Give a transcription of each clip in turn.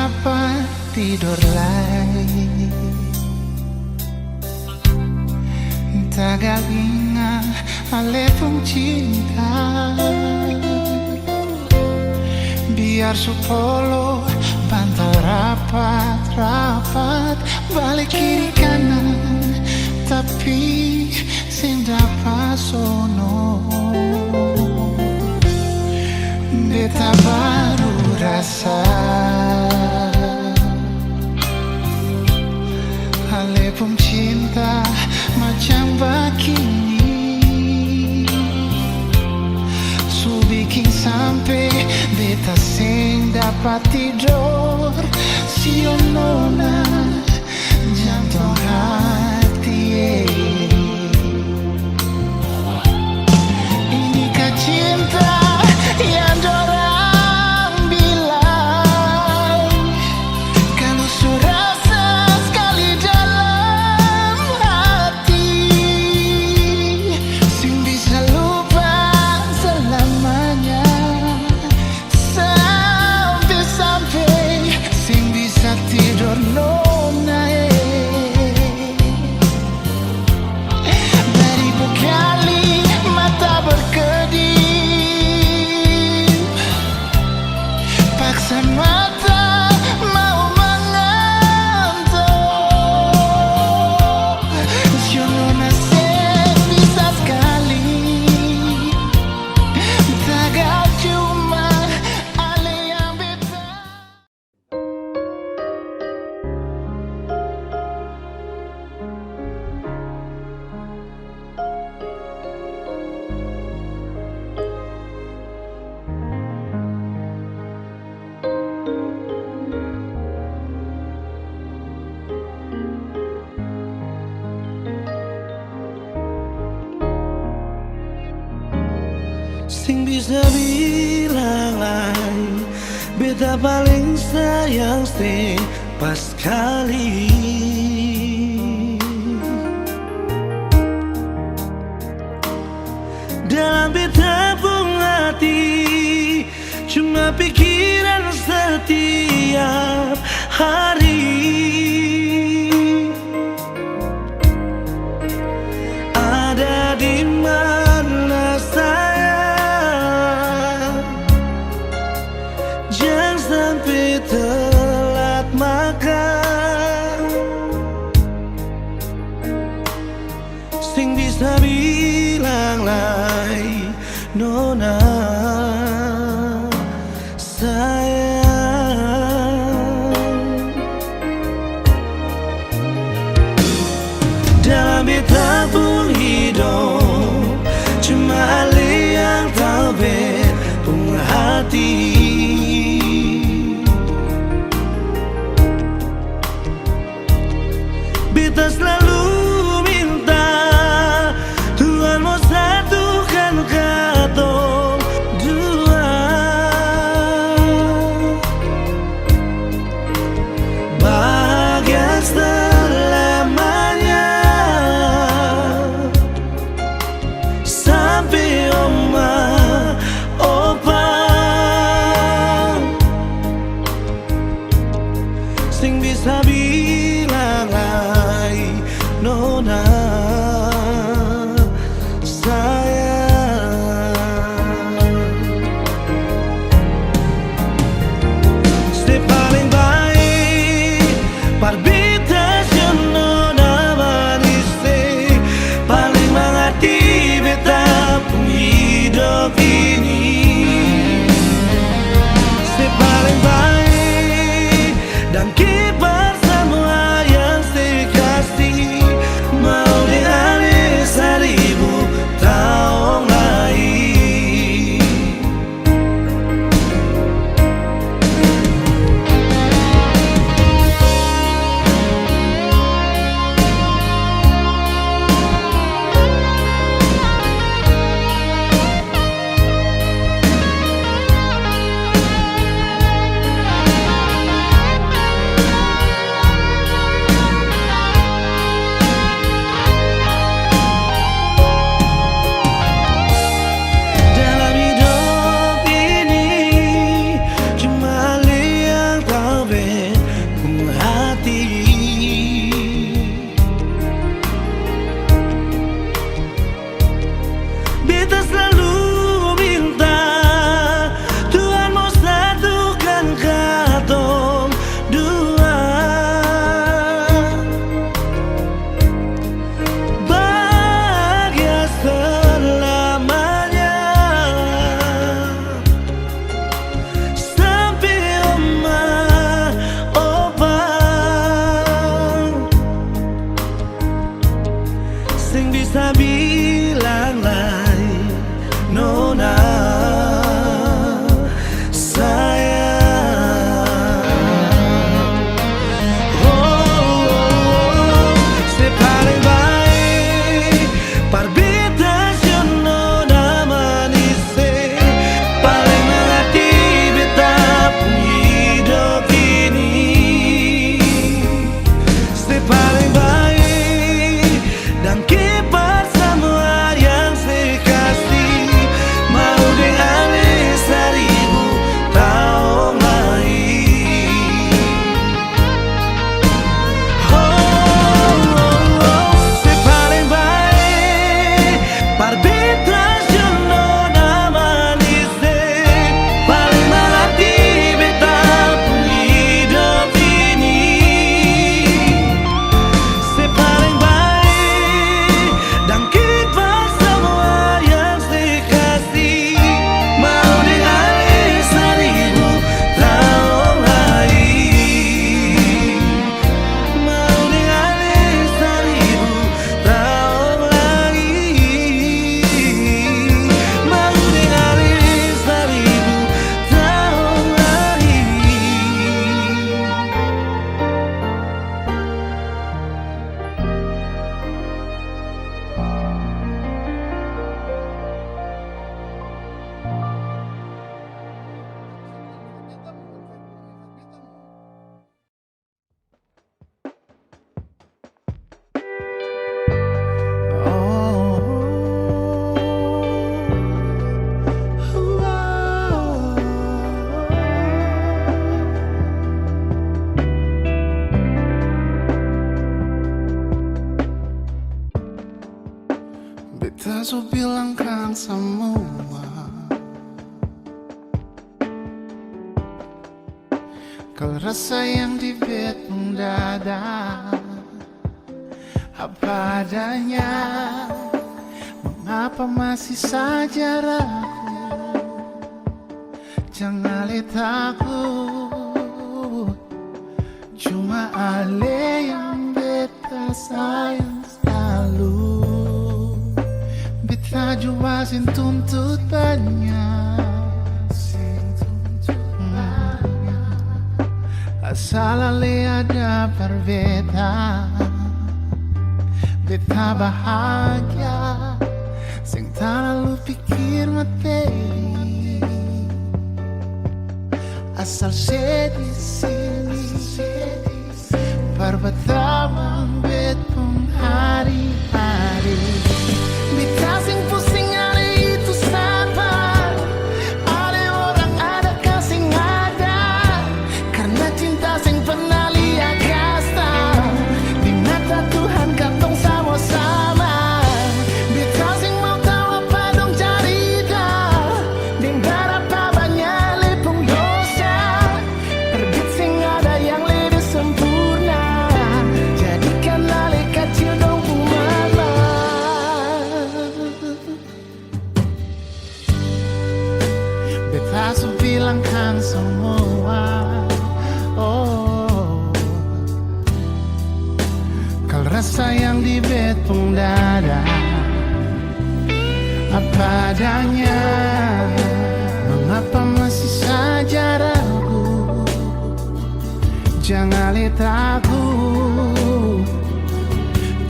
dapat tidur lagi. Tagal ingat ale pun cinta. Biar supolo bantal rapat-rapat, balik kiri kanan, tapi sing dapat sono. Beta baru rasa ale pun cinta macam begini. Su bikin sampai beta sing dapat tidur. Si nona jantung hati. Inikah cinta yang dorang bilang? Kalau su rasa sekali dalam hati, sing bisa lupa selamanya. Sampai-sampai sing bisa tidur nona. Beribu kali mata berkedip, paksa mata mau mengantuk. Nona sing bisa sekali, tagal cuma ale yang beta. Sing bisa bilang lain, beta paling sayang sing pas kali. Dalam beta pun hati, cuma pikiran setiap hari. Ada di mana sayang, jangan sampai telat makan. Sing bisa bilang lai nona sayang. Dalam beta pun hidup, cuma ale yang tahu bet pun hati. Beta selalu minta Tuhan mau satukan katong dua. Bahagia selamanya sampai oma opa. Sing bisa bilang lai nona sayang. Stay paling baik parbita nona manis, paling mengerti beta pun hidup ini. Stay paling baik dan keep bersama su bilang kan semua kalau rasa yang di betong dada apa adanya. Mengapa masih saja ragu? Jangan lihat aku, cuma Ale yang beta sayang selalu. Beta juga sin tuntut banyak, asal Ale ada perbedaan. Beta bahagia, sing tak lalu pikir materi. Asal saya di sini, perbetamang bet pun hari-hari. Beta sing pusing hari itu sabar, ada orang ada kasih ada, karena cinta sing pernah lihat kasta. Di mata Tuhan katong sama-sama. Beta sing mau tahu apa dong cerita, dan berapa banyak lepung dosa. Perbit sing ada yang lebih sempurna, jadikanlah le kecil dong mama. Beta su bilang kan semua, oh, kalau rasa yang di betong dada apa adanya. Mengapa masih saja ragu? Jangan lihat aku,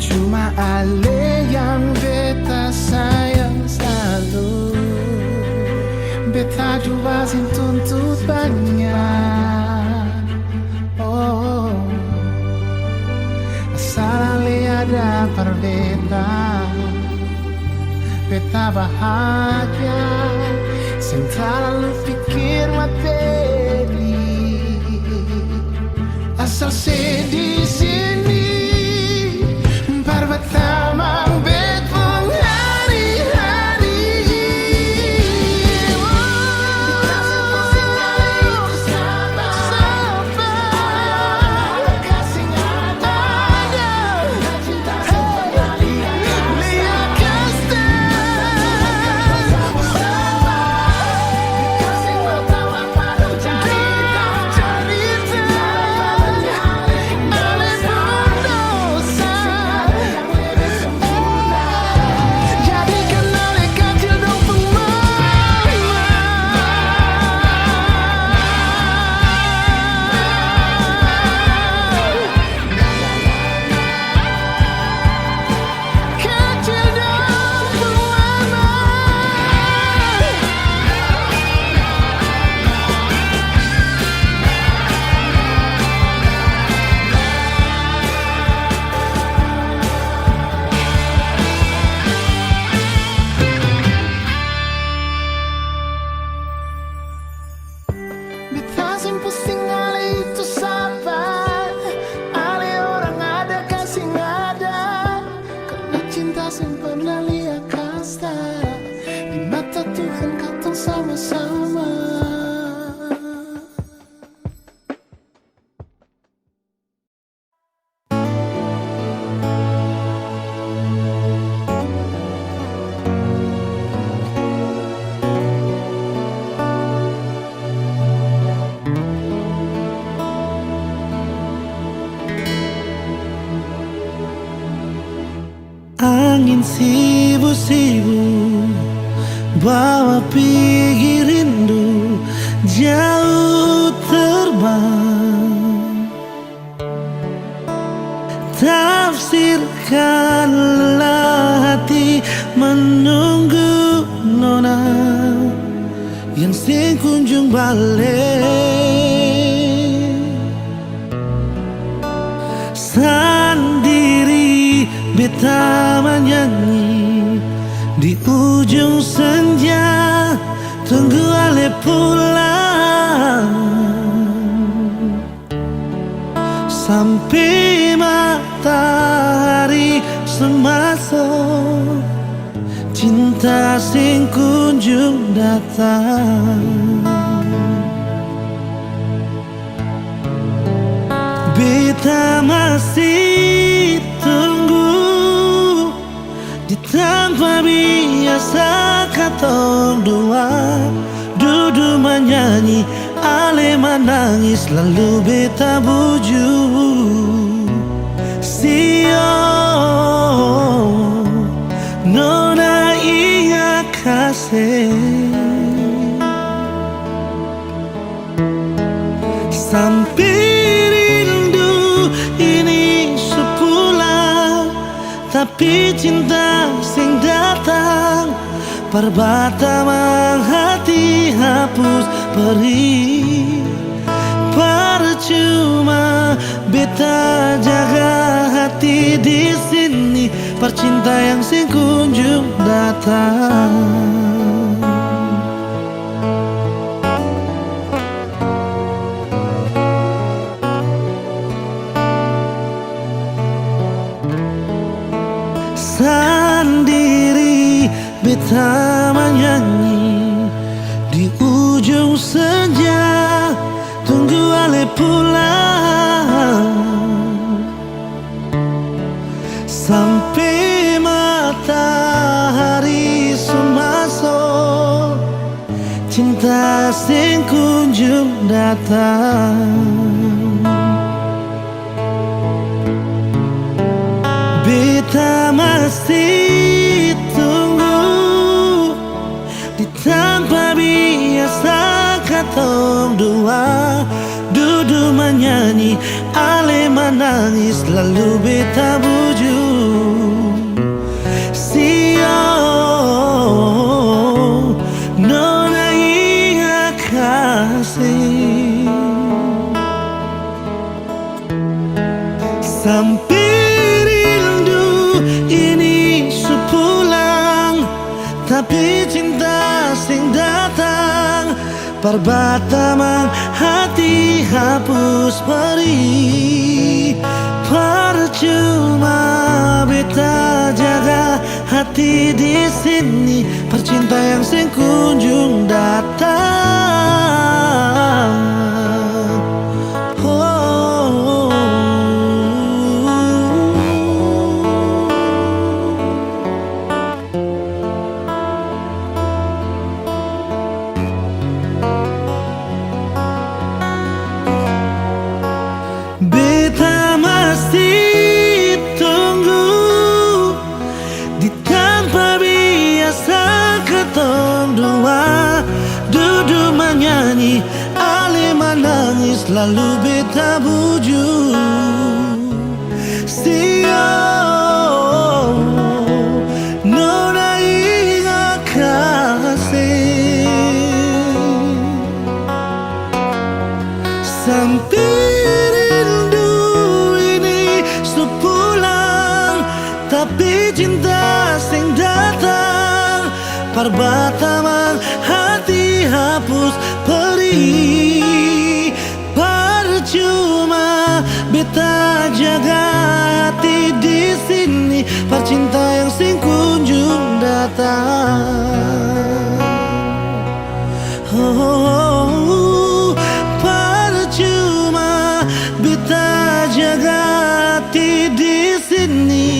cuma Ale yang beta sayang selalu. Beta juga sin tuntut banyak, oh, asal Ale ada perbedaan. Beta bahagia, sing tak lalu pikir materi. Asal saya di sini, perbetamang bet pun hari-hari. Beta sing pusing Ale itu sabar, Ale orang ada kasih ada, karena cinta sing pernah lihat kasta. Di mata Tuhan katong sama-sama. Angin sibu-sibu bawa pergi rindu jauh terbang. Tafsirkanlah hati menunggu nona yang sing kunjung balik. Sendiri beta menyanyi di ujung senja, tunggu Ale pulang sampai matahari semasuk. cinta sing kunjung datang. Beta masih tunggu di tanpa biasa katong dua duduk menyanyi, ale menangis lalu beta buju. Sio nona iya kasih sampai rindu ini sepulang, tapi cinta sing datang perbata hati hapus perih. Percuma beta jaga hati di sini, percinta yang sing kunjung datang. Sendiri beta menyanyi di ujung senja, tunggu ale pulang sampai matahari sumasuk, cinta sing kunjung datang. Beta masih tunggu di tanpa biasa katong dua duduk menyanyi, ale menangis lalu beta buju. Sio nona iya kasih sampai ini sepulang, tapi cinta sing datang perbata hati hapus perih. Percuma beta jaga hati di sini, percinta yang sing kunjung datang. Beta masih tunggu di tanpa biasa ketong dua duduk menyanyi, ale menangis lalu beta buju. Sio nona iya kasih sampai tapi cinta sing datang perbata hati hapus perih. Percuma beta jaga hati di sini, percinta yang sing kunjung datang. Percuma beta jaga hati di sini,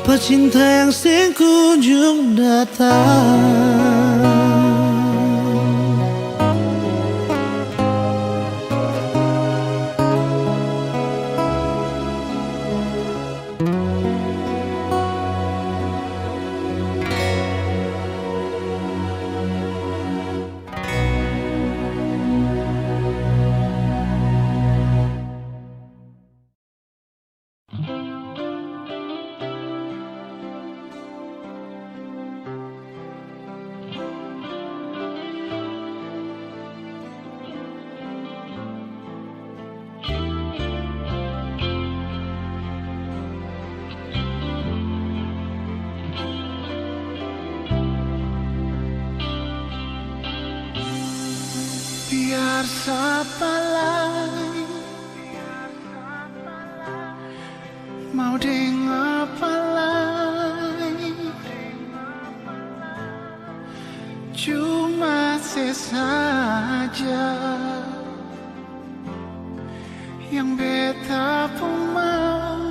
pecinta yang sing kunjung datang. Biar siapa lagi mau dengar apa saja yang beta pun mau.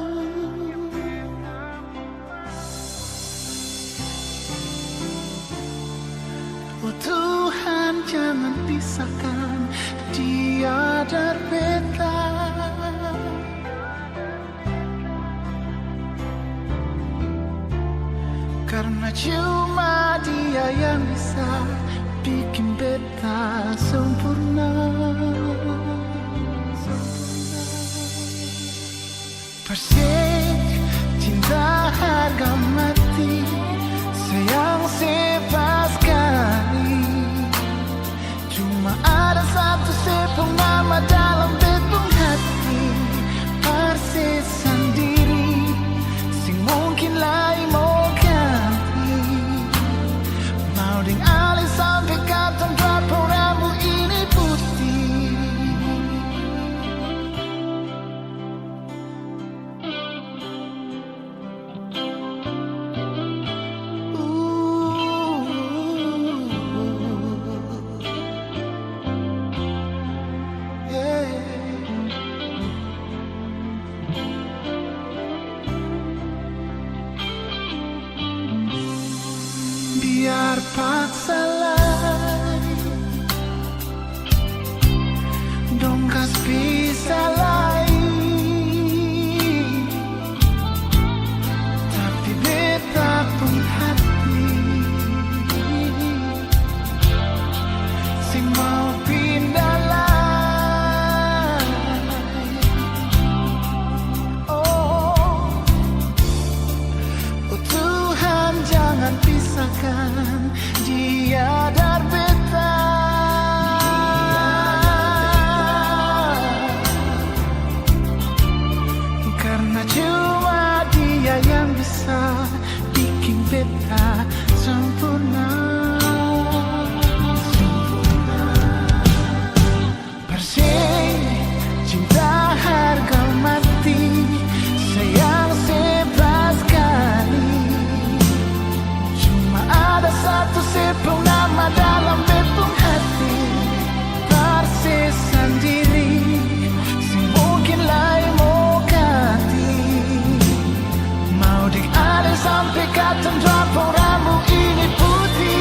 Oh Tuhan, jangan pisahkan dia dan beta, karena cuma dia yang bisa bikin beta sempurna. Persik cinta harga mati, sayang sebab sekali. Cuma ada satu sepung nama dalam betung hati, persis sendiri, sing mungkin lain mau ganti. Mau ding alis sampai katon drapo rambut ini putih. Biar paksa lagi, dong kas bisa lagi, tapi beta pun hati sing mau pindah lagi. Oh Tuhan, jangan pisahkan dia dan beta, karena cuma dia yang bisa bikin beta sempurna. Persik cinta harga mati, sayang sebab sekali. Cuma ada satu sepung nama dalam betung hati, persis sendiri, sing mungkin lain mau ganti. Mau dialih sampai katon drapo rambut ini putih.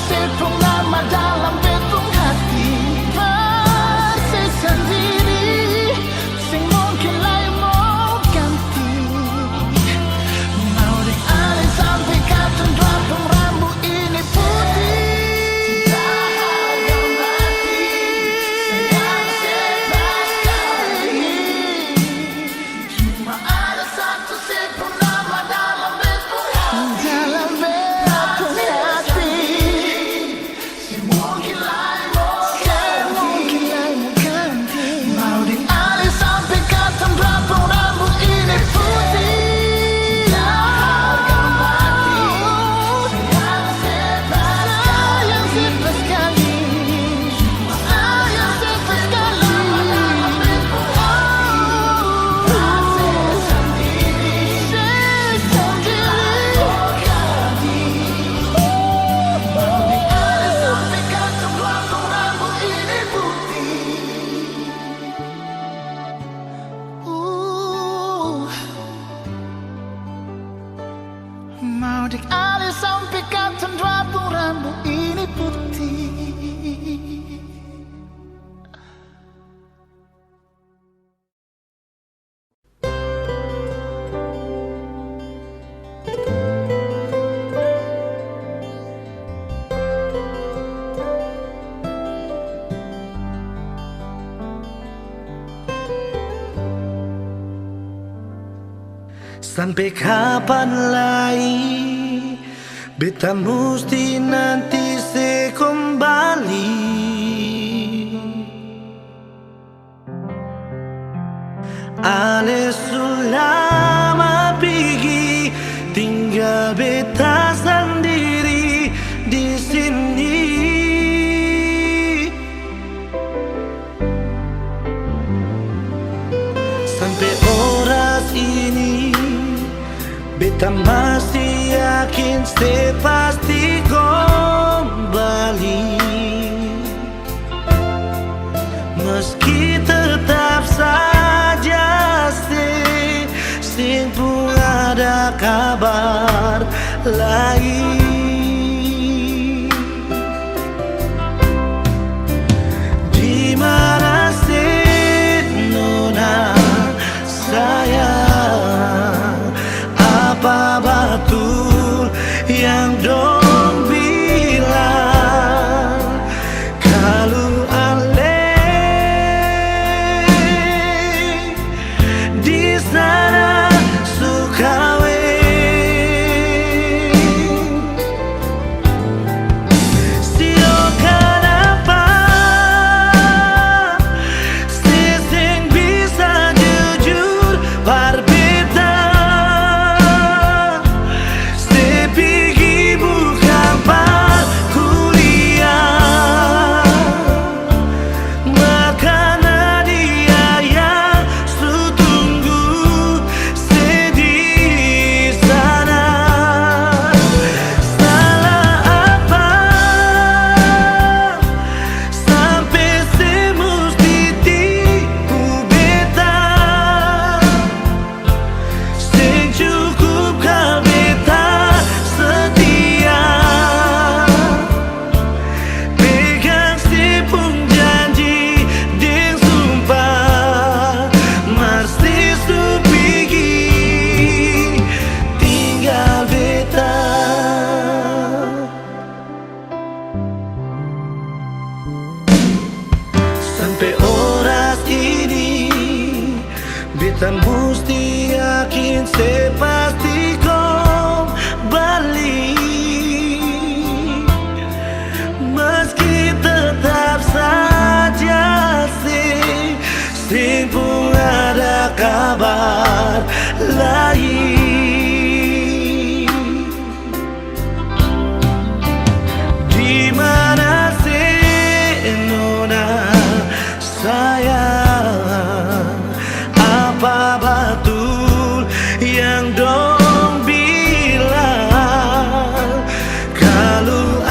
Sepung nama dalam betung hati, persis sendiri, sing mungkin lain mau ganti. Mau dialih sampai katon drapo rambut ini putih. Cinta harga mati, sayang sebab sekali. Cuma ada satu sepung nama dalam betung hati, dalam betung hati. Mau dialih sampai katon drapo rambut ini putih. Sampai kapan lagi Beta mesti nanti se kembali. Ale sulama pergi, tinggal beta sendiri di sini. Sampai oras ini beta masih yakin se pasti kembali. Meski tetap saja sing pun ada kabar lain. Di mana nona sayang, apa betul yang dong bilang kalau di sana suka silakan apa seseng bisa jujur berbeda. Sepigi bukan par kuliah, makanya dia yang tunggu sedih sana. Salah apa sampai semesti tipu beta, sing cukup kau beta setia, pegang si pun janji dan sumpah, mesti supigi tinggal beta. Sampai oras ini beta mesti yakin se pasti kembali. Meski tetap saja sing pun ada kabar lain. Di mana nona sayang, apa betul yang dong bilang kalau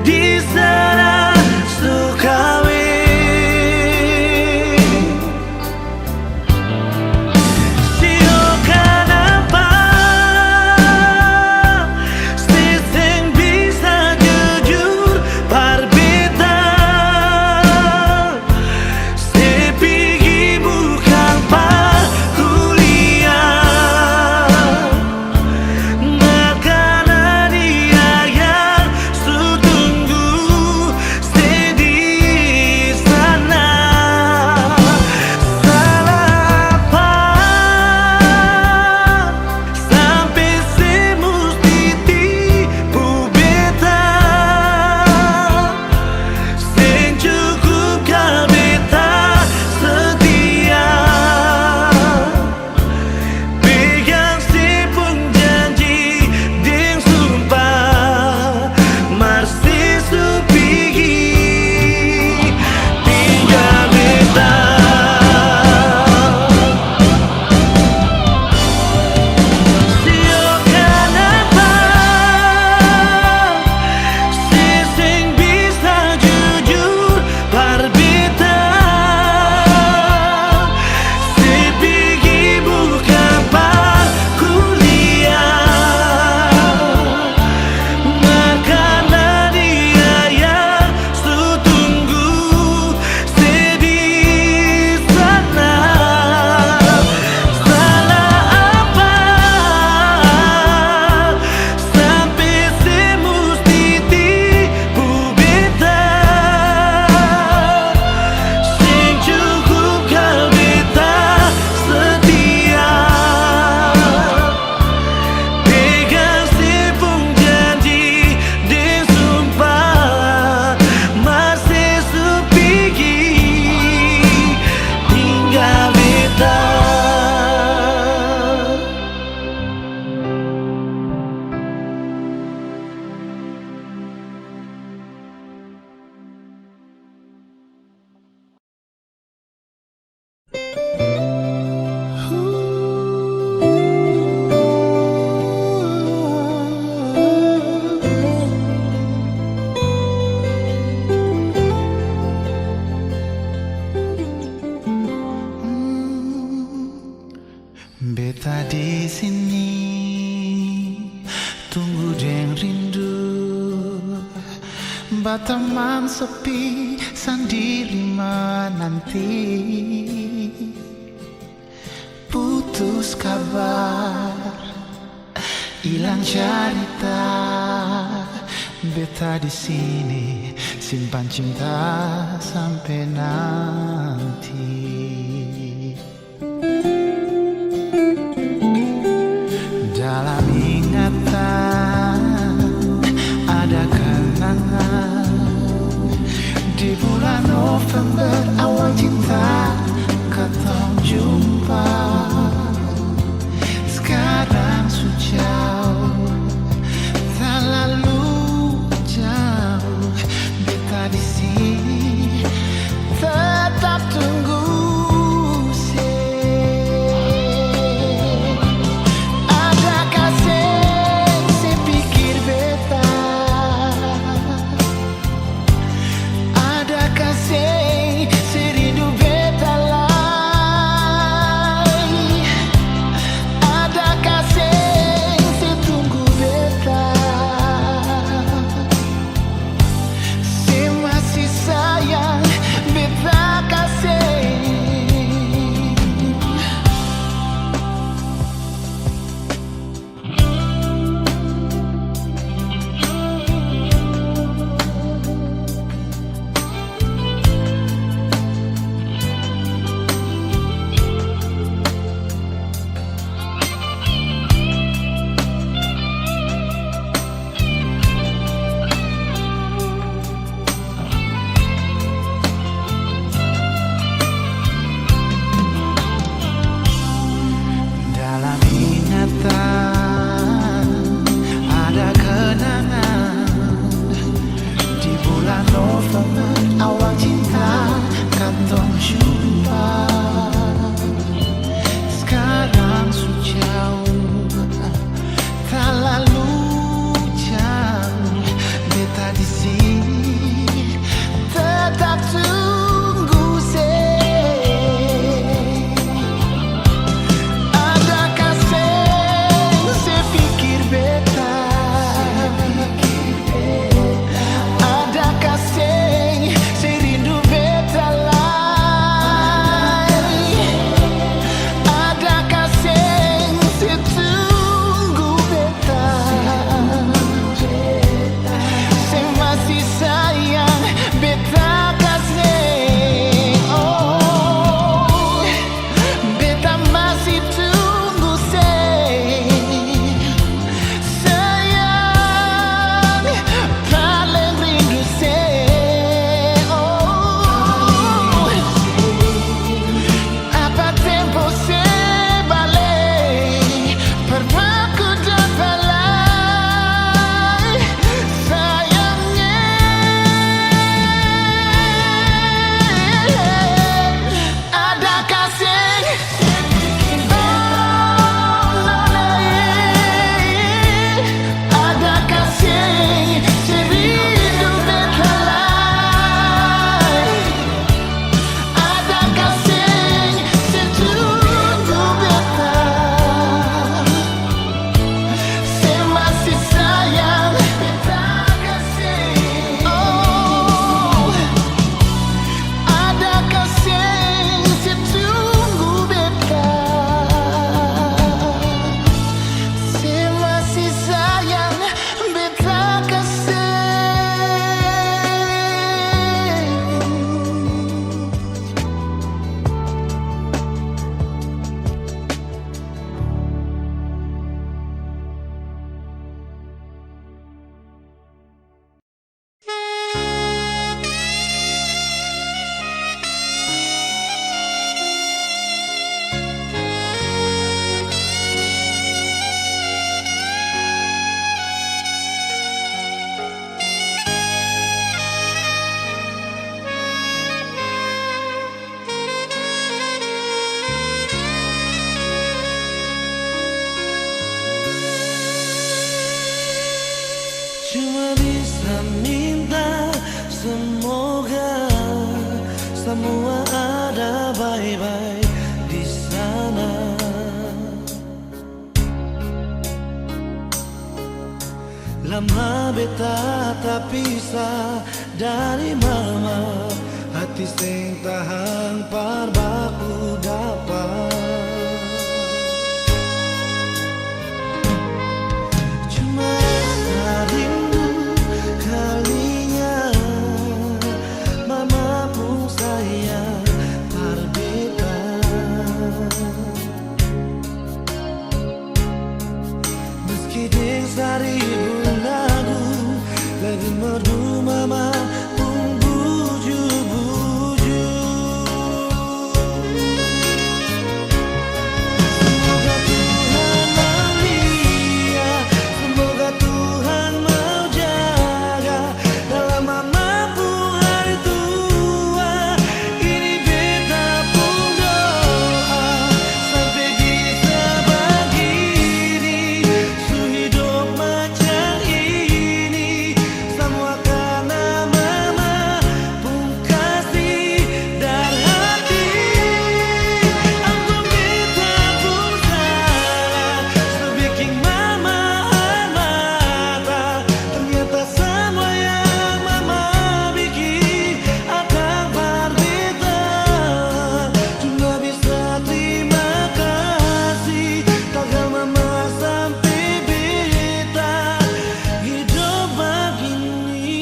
di sana suka Jumpa teman sepi sendiri menanti, putus kabar, hilang cerita. Beta di sini simpan cinta sampai nanti. Dalam ingatan ada kenangan di bulan November, awal cinta ketemu jumpa. Sekarang sudah jauh, tak lalu jauh. Beta di sini tetap tunggu. Awal cinta katong jumpa. Sekarang sudah jauh, tak lalu jauh. Beta di sini tetap tunggu. Adakah saya pikir beta? Adakah Cuma bisa minta semoga semua ada baik-baik di sana. Lama beta tak pisah dari mama, hati sing tahan parbaku dapat. Cuma rasa rindu kalinya, mama pun sayang parbeta. Meski deng seribu lagu lagi merdu, mama pun buju-buju. Semoga Tuhan melia, semoga Tuhan mau jaga dalam mama pun hari tua. Ini beta pun doa sampai bisa begini, su hidup macam ini, semua karena mama pun kasih dari hati. Aku beta pun salah, sebikin mama mata. Ternyata semua yang mama bikin akan berbeda. Cuma bisa terima kasih, takkan mama sampai beta hidup begini.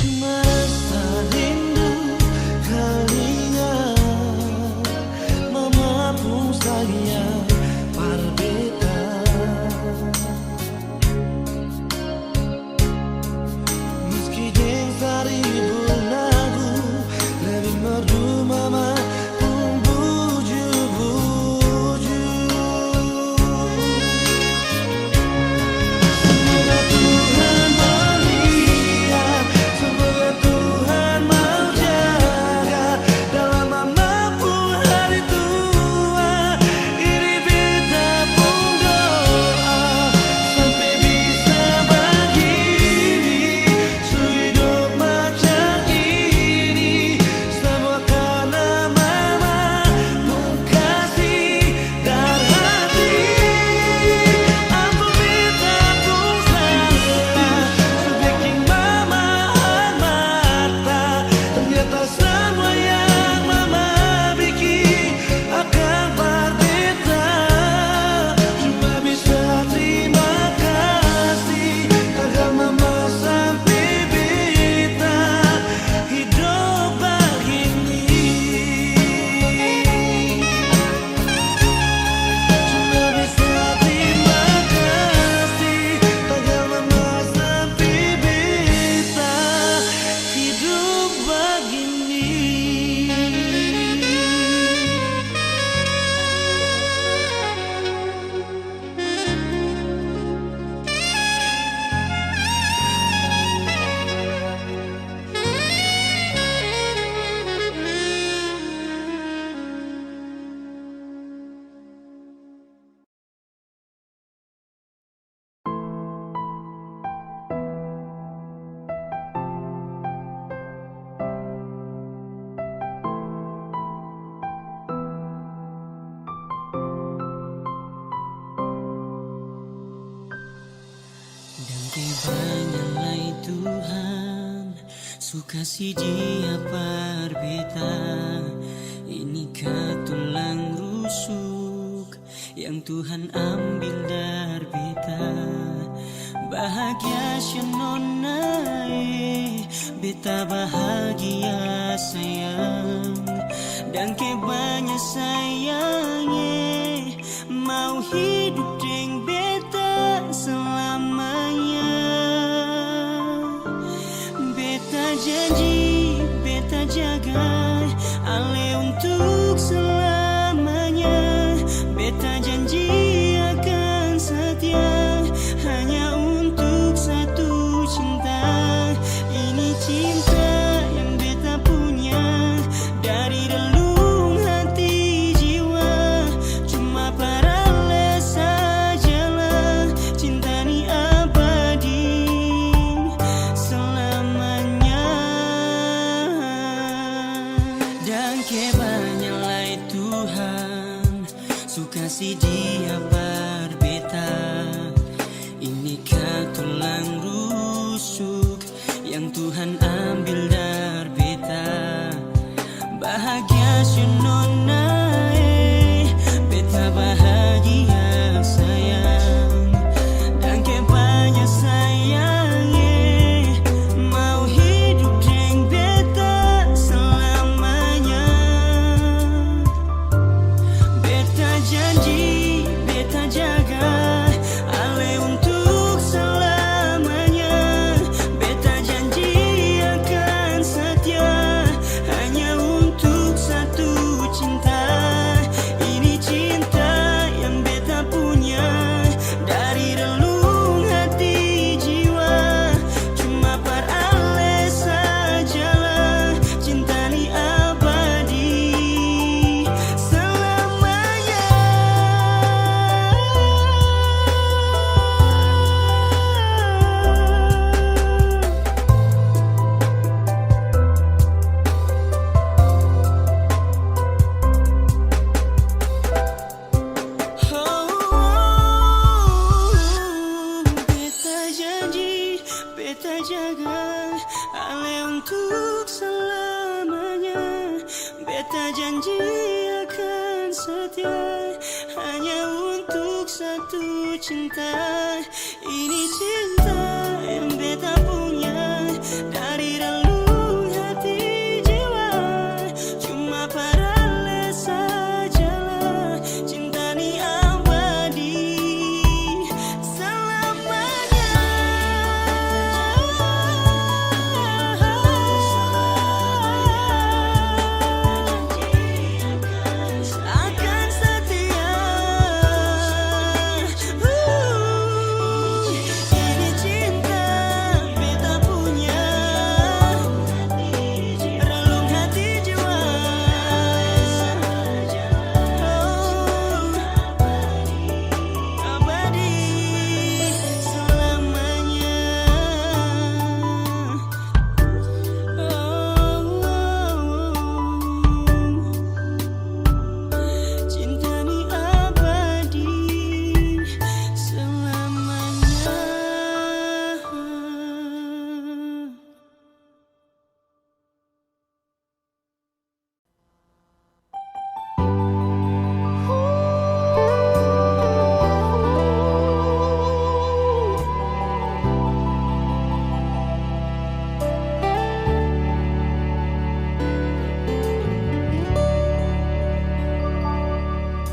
Cuma rasa rindu kalinya, mama pun sayang parbeta. Meski deng seribu lagu lebih merdu, mama pun buju-buju. Semoga Tuhan melihat, semoga Tuhan mau jaga dalam mama pun hari tua. Ini beta pun doa sampai bisa begini, su hidup macam ini, semua karena mama pun kasih dari hati. Aku beta pun salah, sebikin mama mata. Ternyata semua yang mama bikin akan berbeda. Cuma bisa terima kasih, takkan mama sampai beta hidup begini. Cuma bisa terima kasih, takkan mama sampai beta hidup begini. Dan kebanyalah Tuhan suka si dia parbeta. Ini tulang rusuk yang Tuhan ambil dari beta. Bahagia syenonai, beta bahagia sayang. Dan kebanyak sayangnya mau hidup deng beta selamanya. Beta janji, beta jaga ale untuk selamanya. Beta janji untuk kasih dia berbeta. Inikah tulang rusuk yang Tuhan ambil dari beta? Bahagia sunona, beta bahagia sayang. Dan kepanya sayang, mau hidup dengan beta selamanya. Beta janji, beta jaga ale untuk selamanya. Beta janji akan setia hanya untuk satu cinta. Ini cinta yang beta punya dari relung hati jiwa. Cuma par ale sajalah cinta ni abadi selamanya. Beta janji, beta jaga ale untuk selamanya. Beta janji akan setia hanya untuk satu cinta. Ini cinta yang beta punya dari relung hati jiwa. Cuma para ale sajalah cinta ni abadi selamanya. Akan setia. Ini cinta beta punya relung hati jiwa. Abadi selamanya. Cinta ni abadi selamanya.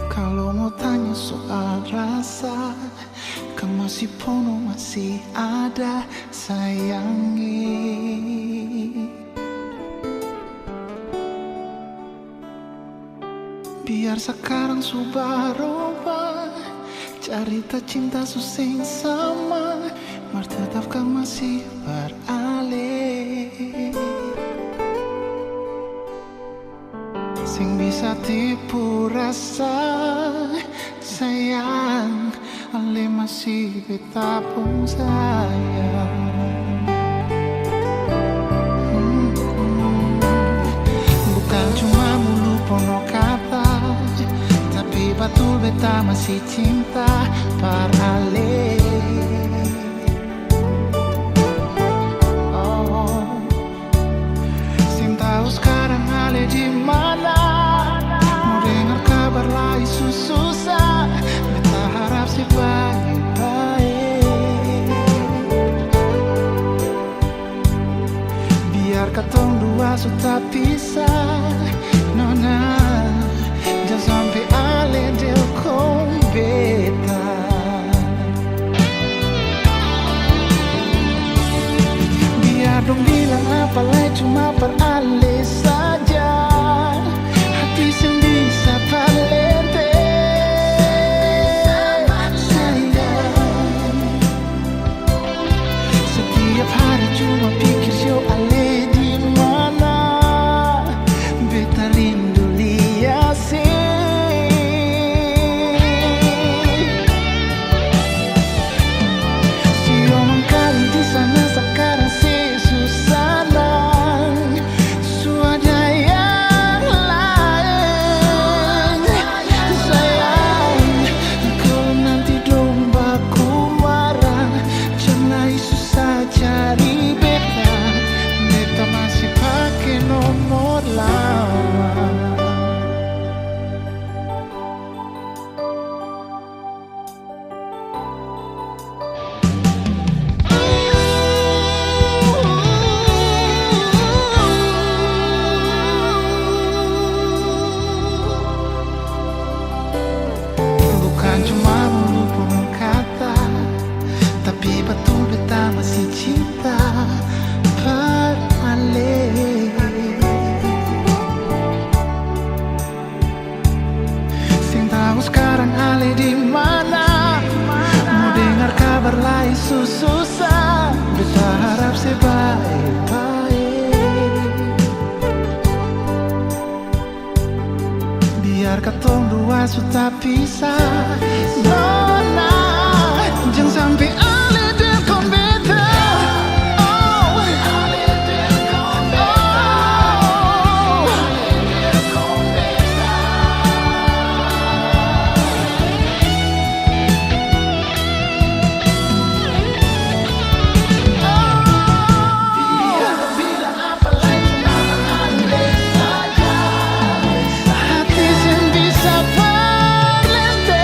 Kalau mau tanya soal rasa, kan masih penuh, masih ada sayangi. Biar sekarang subah rubah, cerita cinta susing sama, mar tetap kan masih beralih. Sing bisa tipu rasa sayang, ale masih beta pun sayang. Bukan cuma mulu pono kata, tapi betul beta masih cinta par ale. Oh, sing tahu sekarang ale di mana? Mau dengar kabar lagi susah, beta harap sih baik-baik. Biar katong dua sudah pisah, nona, jangan sampai ale del kong beta. Biar dong bilang apa lagi, cuma per ale saja. Hati sing bisa palente sayang. Setiap hari cuma pikir yo ale di mana. Bukan cuma melulu kata, tapi betul beta masih cinta Ale. Sing tahu sekarang Ale di mana? Mau dengar kabar lai susah. Beta harap sebaik-baik. Biar katong dua sudah pisah. Nona, jangan sampai Ale dekon beta. Oh, Ale dekon beta. Ale dekon beta. Biar bilang apa lagi nama andai saja. Hati sing bisa berlenteng.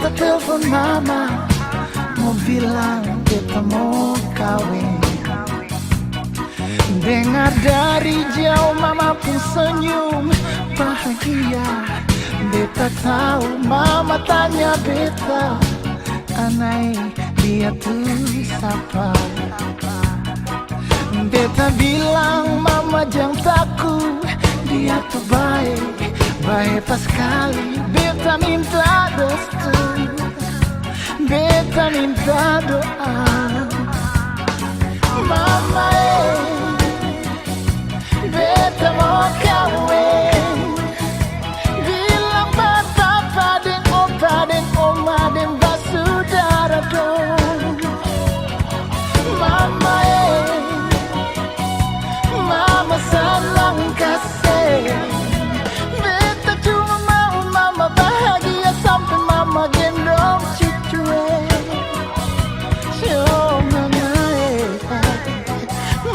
beta telepon mama, mau bilang beta mau kawin. Dengar dari jauh mama pun senyum bahagia. Beta tahu mama tanya beta, anai dia tuh siapa? Beta bilang mama jangan takut, dia tuh baik, baik pas sekali. Beta minta restu, beta minta doa. Mama beta mau kawin. Bilang papa dan opa dan oma dan basudara dong. Mama mama senang kasih. Beta cuma mau mama bahagia sampai mama gendong cucu. Oh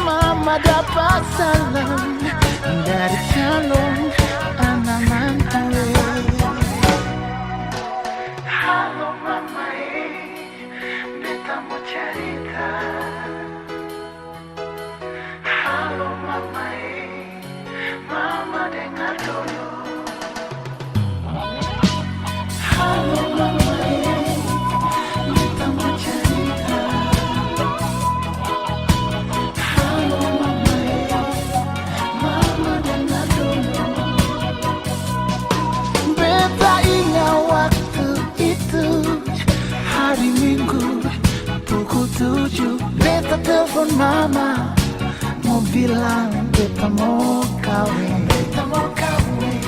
mama dapat salam dari calon anak mantu. Halo mama, beta mau cerita. Halo mama, mama dengar dulu. Halo mama, beta mau cerita. Halo mama, mama dengar dulu. Beta ingat waktu itu hari Minggu pukul 7. Beta telepon mama, mau bilang beta mau kawin. Beta mau kawin.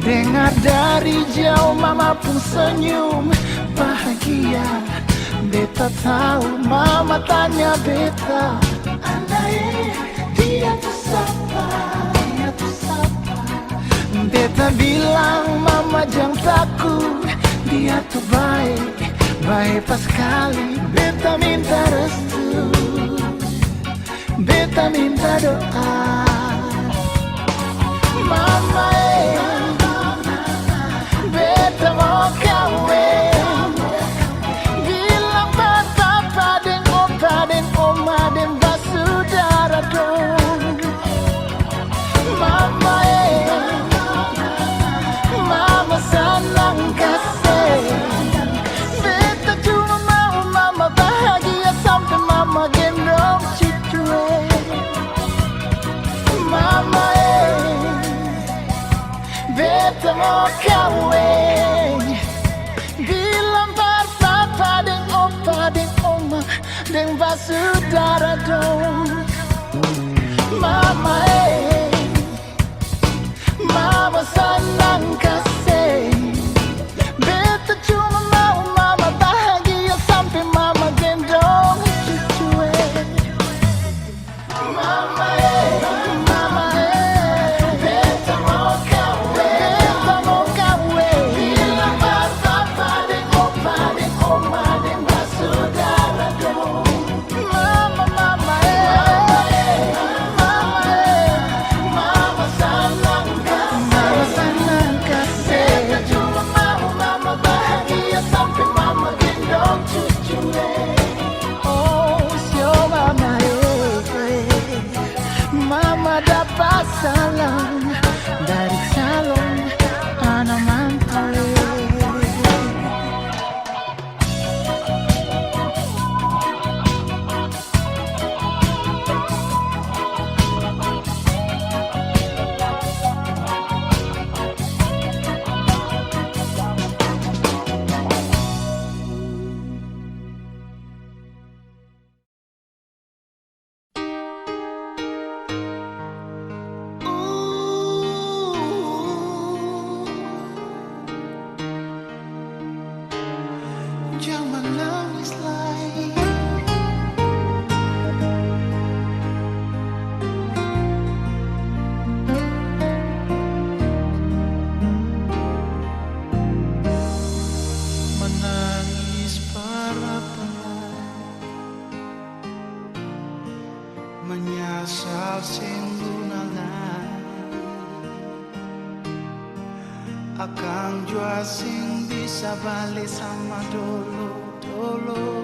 Dengar dari jauh mama pun senyum bahagia. Beta tahu mama tanya beta, andai dia tuh siapa? Dia tuh siapa? Beta bilang mama jangan takut, dia tuh baik, baik pas sekali. Beta minta restu, beta minta doa. Mama beta mau kawin. Bilang papa dan opa dan oma dan basudara dong. Mama mama senang kasih. Beta cuma mau mama bahagia sampai mama gendong cucu. Mama beta mau kawin. Bilang papa dan opa dan oma dan basudara dong. Mama mama senang kasih. Beta cuma mau mama bahagia sampai mama gendong cucu. Mama mama beta mau kawin. Beta mau kawin. Bilang papa dan opa dan oma dan basudara dong. Mama mama mama senang kasih. Beta cuma mau mama bahagia sampai mama gendong cucu. Oh sio mama mama dapat salam dari calon anak mantu. Jangan nangis lagi. Menangis para-para, menyasal sendunala. Akang jua sing bisa balik sama dulu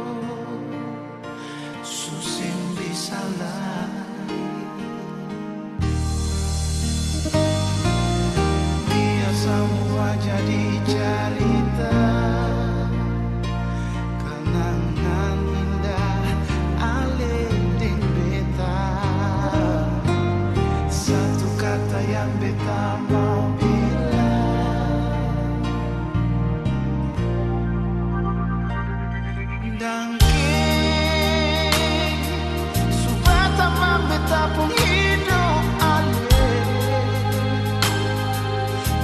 Susing bisa lagi Biar semua jadi cerita Kenangan indah alih beta Satu kata yang beta mau dan supaya tamam beta pun hidup alih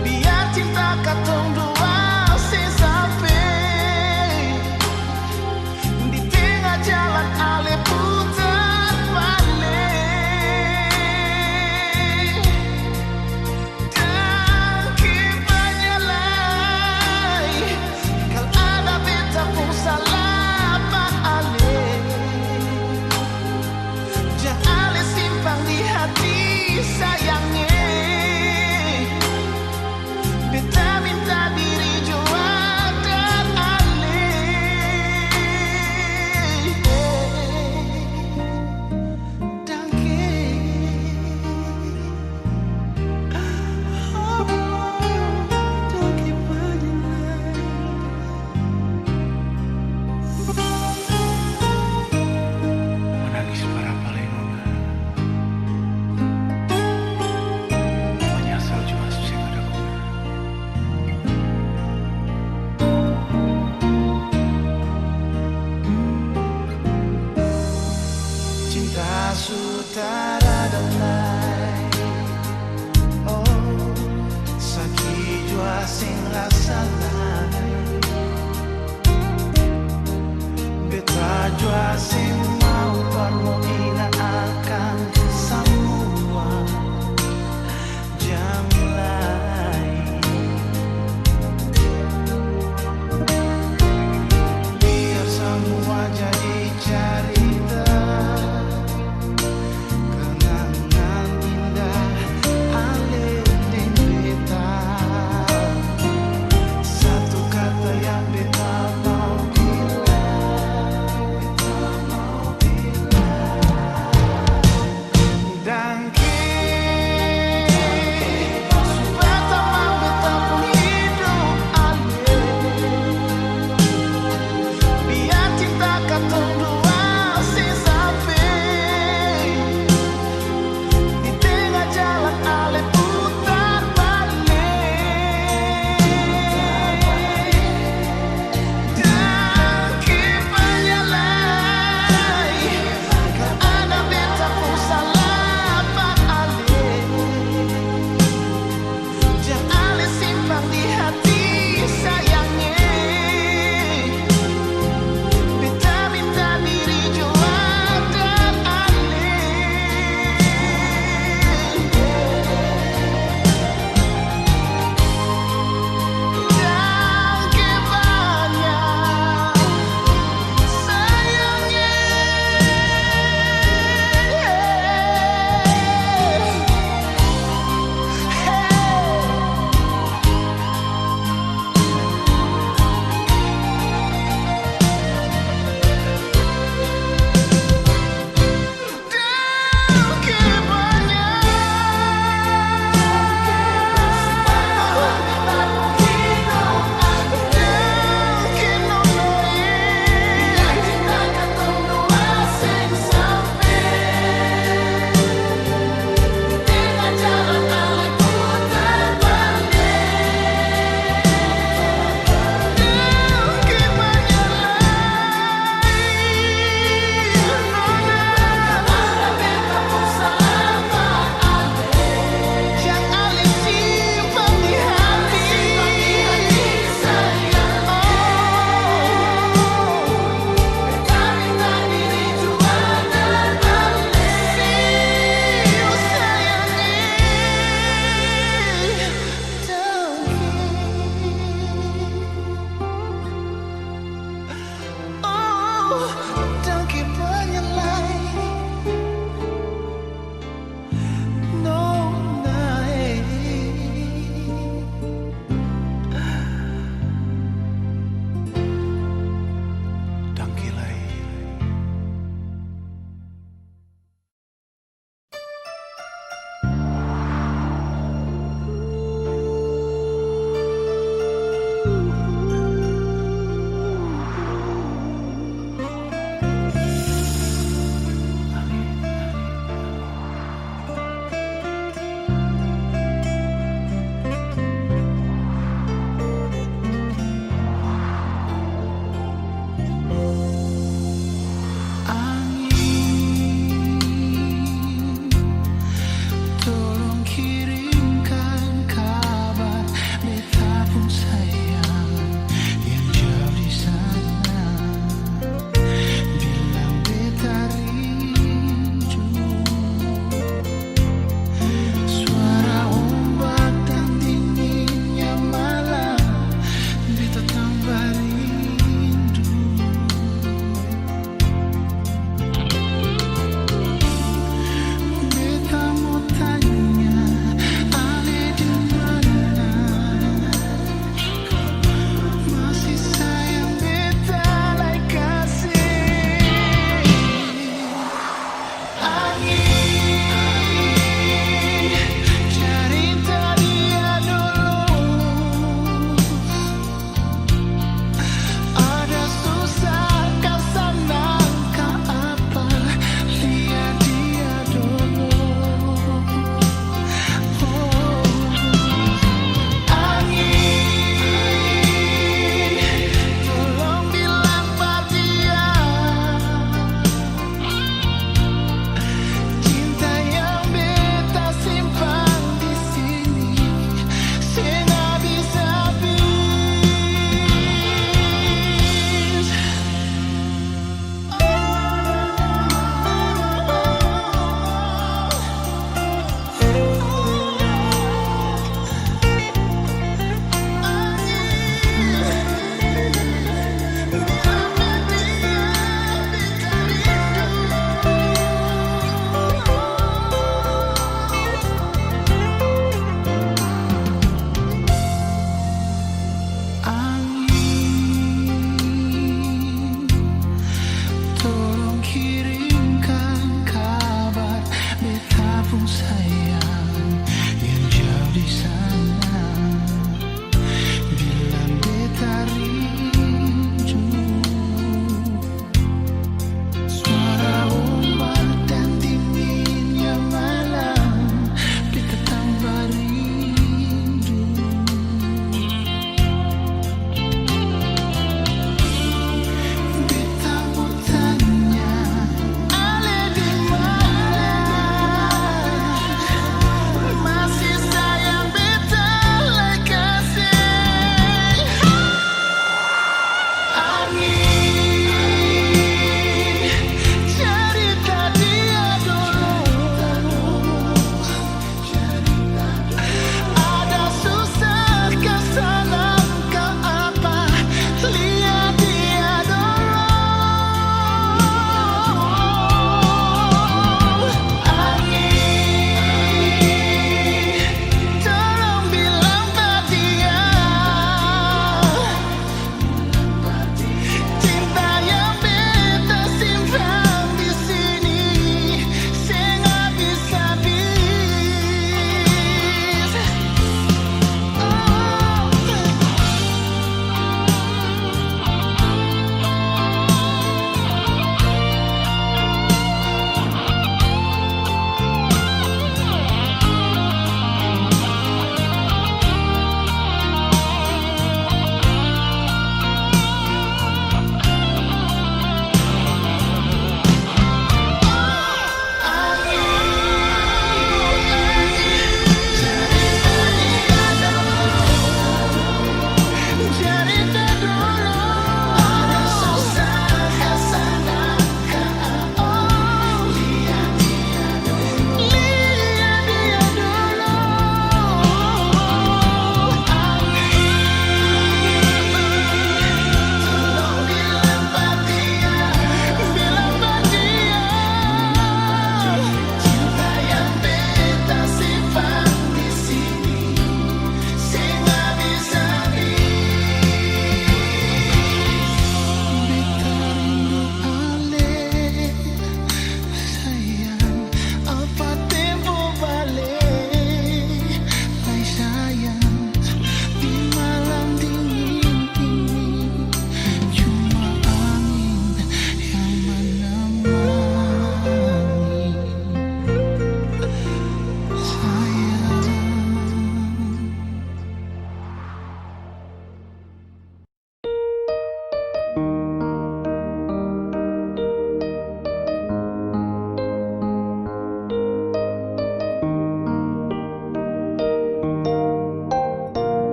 biar cinta katong dua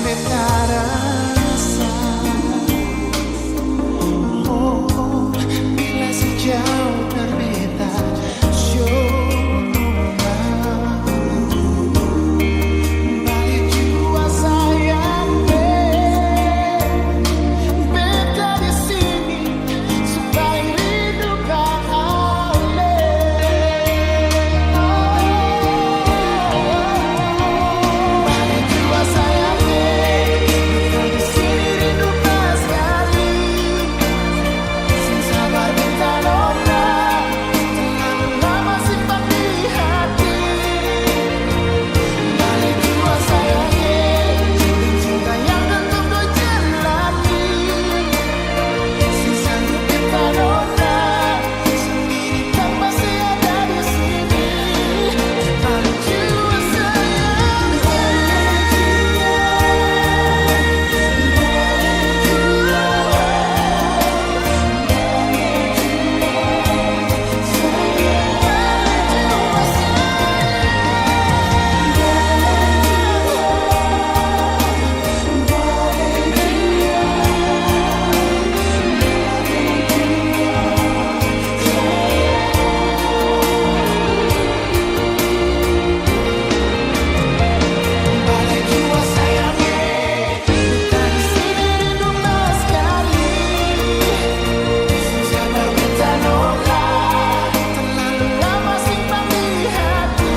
beta rasa. Oh, bila sejauh berbeda syurga, balik jua sayang beta di sini supaya rindu kau balik jua sayang beta di sini rindu kau sekali. Sin sabar beta nona, terlalu lama simpan di hati. Balik jua sayang dan cinta yang tentu kau jalani. Sin sanggup beta nona, sendiri tanpa ada di sini. Balik jua sayang, balik jua sayang beta di sini rindu kau sekali. Sin sabar beta nona, terlalu lama simpan di hati.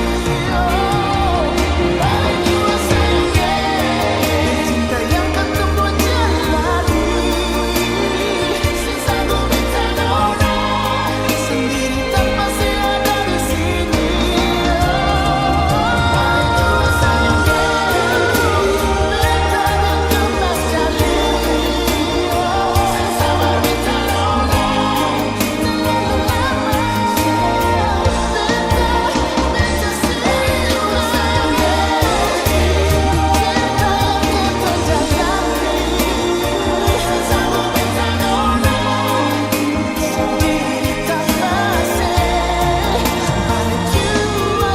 Balik jua sayang dan cinta yang tentu kau jalani. Sin sanggup beta nona, sendiri tanpa ada di sini. Balik jua sayang beta rindu kau sekali. Sin sabar beta nona, terlalu lama beta sini jua sayang cinta yang kau jalani. Sin sanggup beta nona, sendiri tanpa balik jua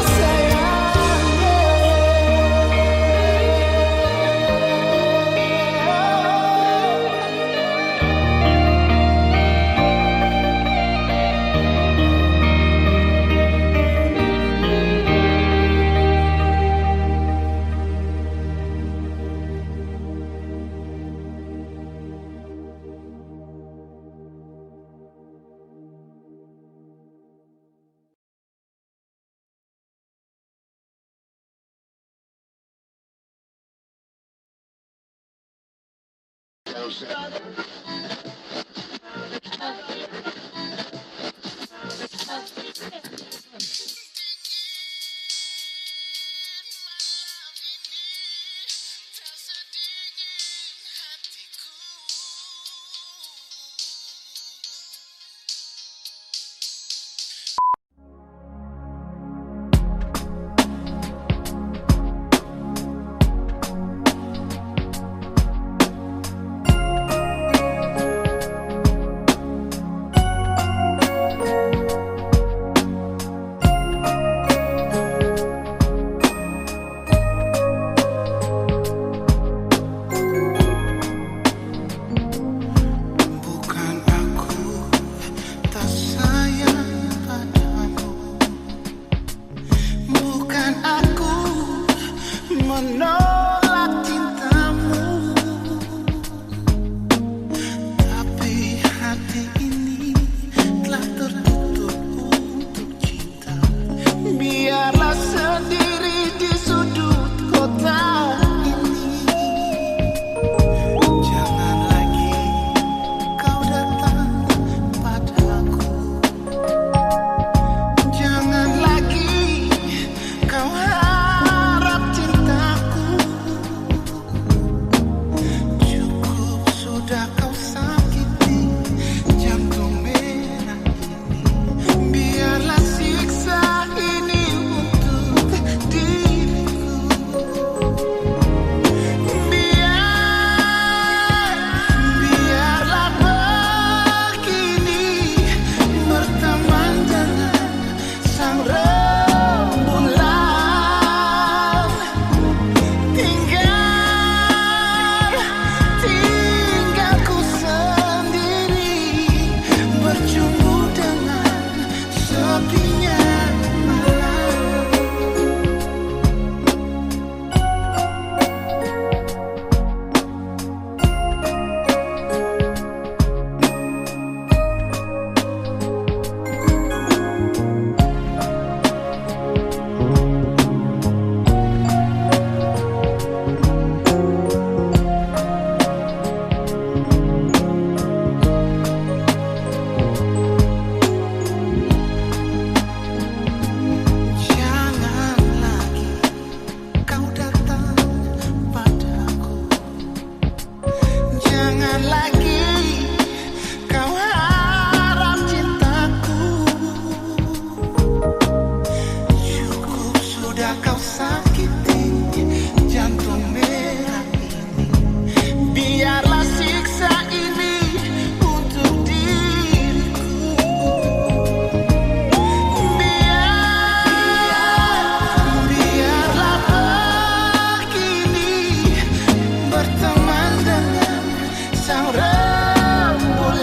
sang rembulan.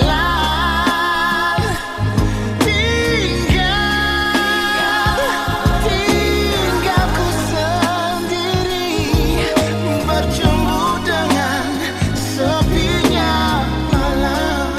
Tinggalku sendiri berjumpa dengan sepinya malam.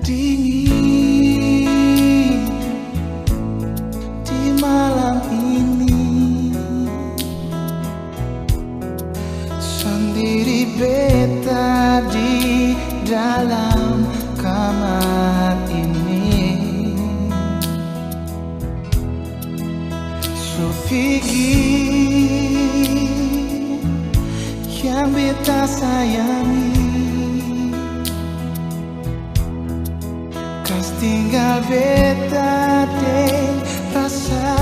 Dingin di malam ini, sendiri beta di dalam kamar ini. Supigi yang beta sayangi, tinggal beta deng rasa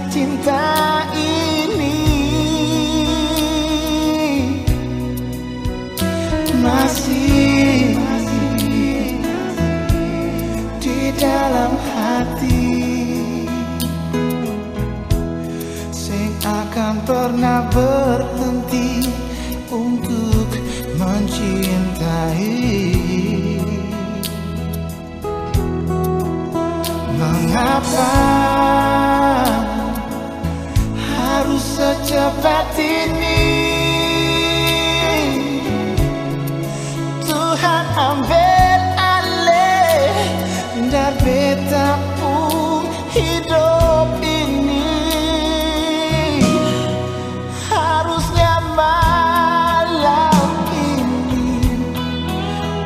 cinta ini. Masih di dalam hati, sing akan pernah berhenti untuk mencintai. Mengapa harus secepat ini? Tuhan ambil alih dari beta pun hidup ini. Harusnya malam ini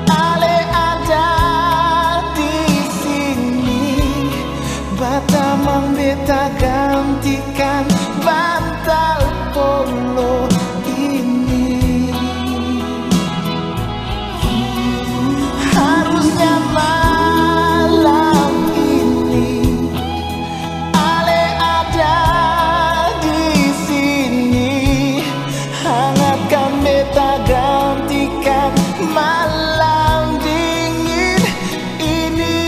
alih ada di sini. Bata membeta gantikan bantal polo ini. Harusnya malam ini ale ada di sini. Hangatkan beta gantikan malam dingin ini.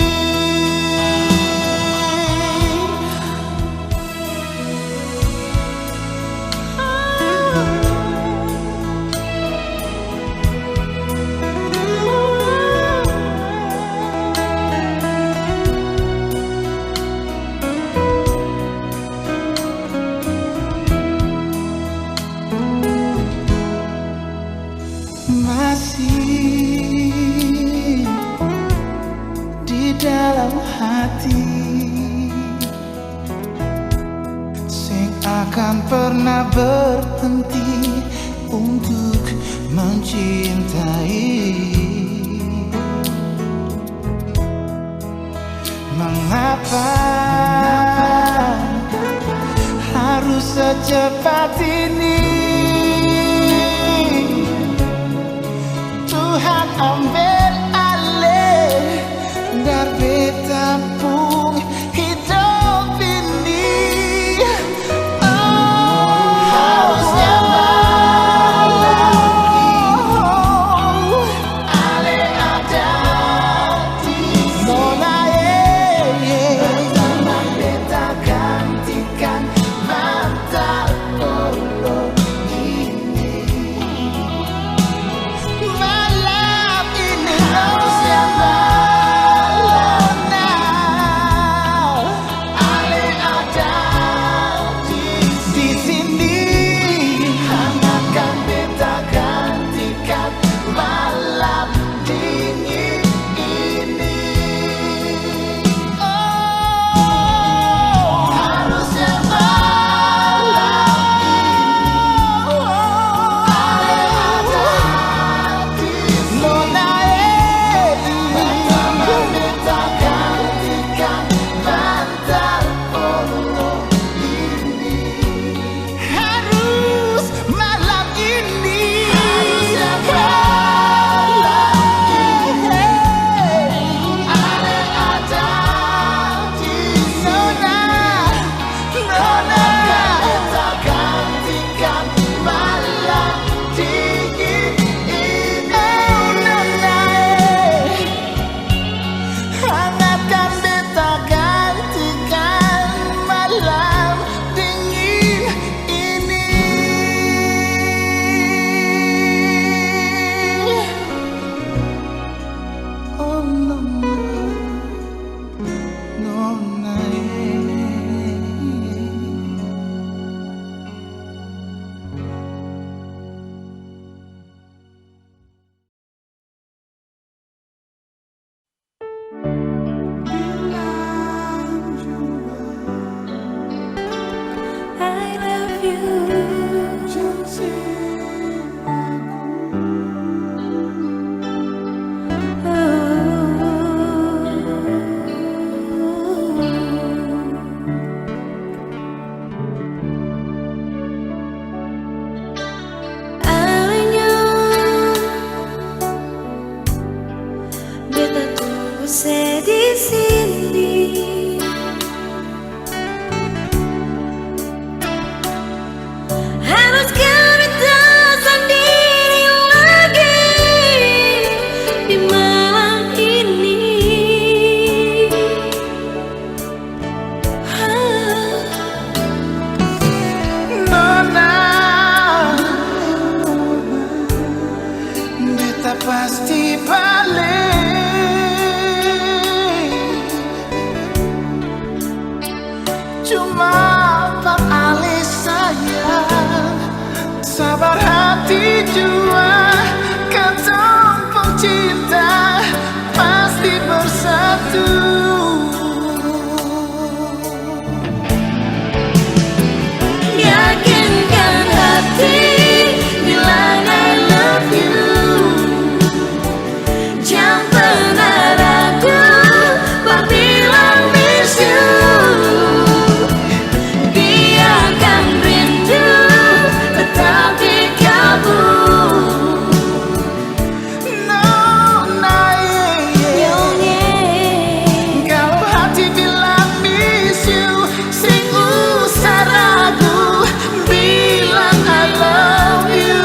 Masih di dalam hati, sing akan pernah berhenti untuk mencintai. Mengapa harus secepat ini? Tuhan ambil alih Usai di sini, haruskah kita sendiri lagi di malam ini? Nona, beta pasti balik. Cuma beralih sayang, sabar hati jua, ketemu cinta pasti bersatu. Yakinkan hati, bilang I love you. Jangan pernah ragu, berbilang miss you. Biarkan rindu tetap di kalbu. Nona, kalau hati bilang miss you, sing usah ragu, bilang I love you.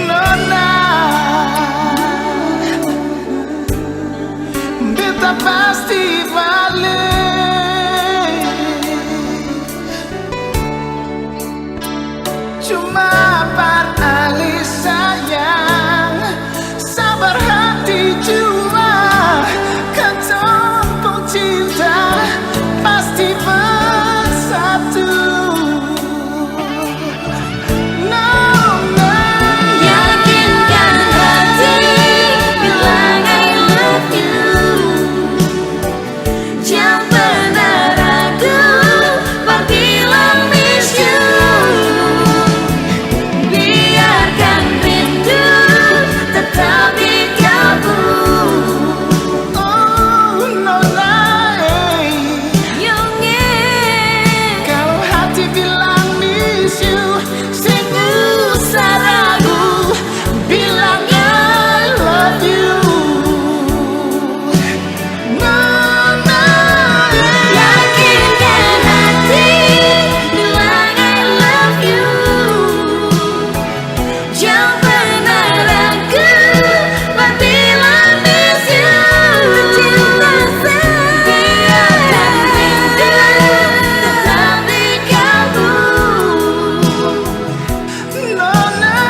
Nona, beta pasti balik. Cuma beralih sayang, sabar hati jua, ketemu cinta pasti bersatu. Nona, Yakinkan hati, bilang I love you. Jangan pernah ragu, berbilang miss you. Biarkan rindu tetap di kalbu. oh Nona, kalau hati bilang miss you, sing usah ragu, bilang I love you. Nona, Yakinkan hati, bilang I love you. Jangan pernah ragu, berbilang miss you. Biarkan rindu tetap di kalbu. Nona,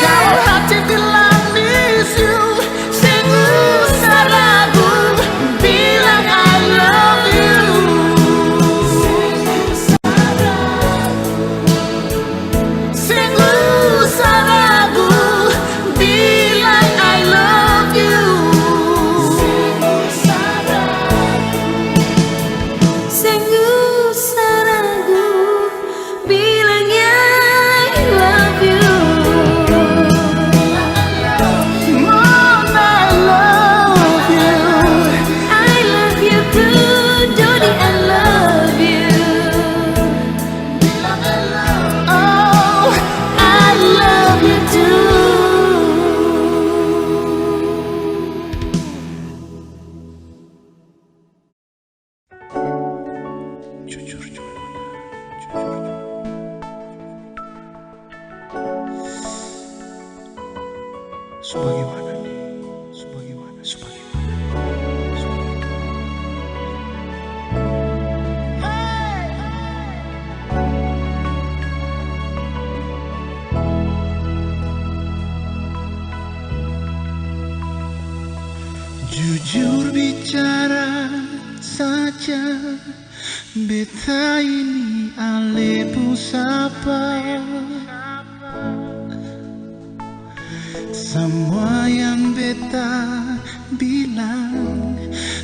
kalau hati bilang miss you, sing usah ragu, bilang I love you. Sing usah ragu, bilang I love you. Sungguh ragu, bilangnya I love you. Mom, I love you. I love you too, Jody, I love you. Oh, I love you too. Jujur jujur. Sebagaimana nih? Sebagaimana? Jujur bicara saja, beta ini ale pusapa. Semua yang beta bilang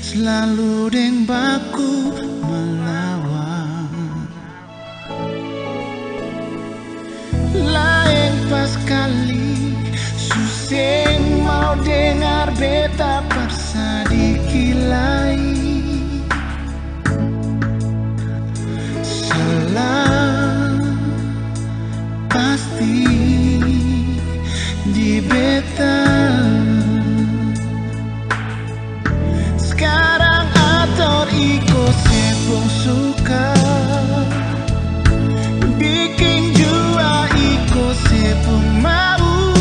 selalu deng baku melawan. Lain pas kali suseng mau dengar beta paksa dikilai. Salah pasti di beta. Sekarang ator iko sepung suka, bikin jua iko sepung mau.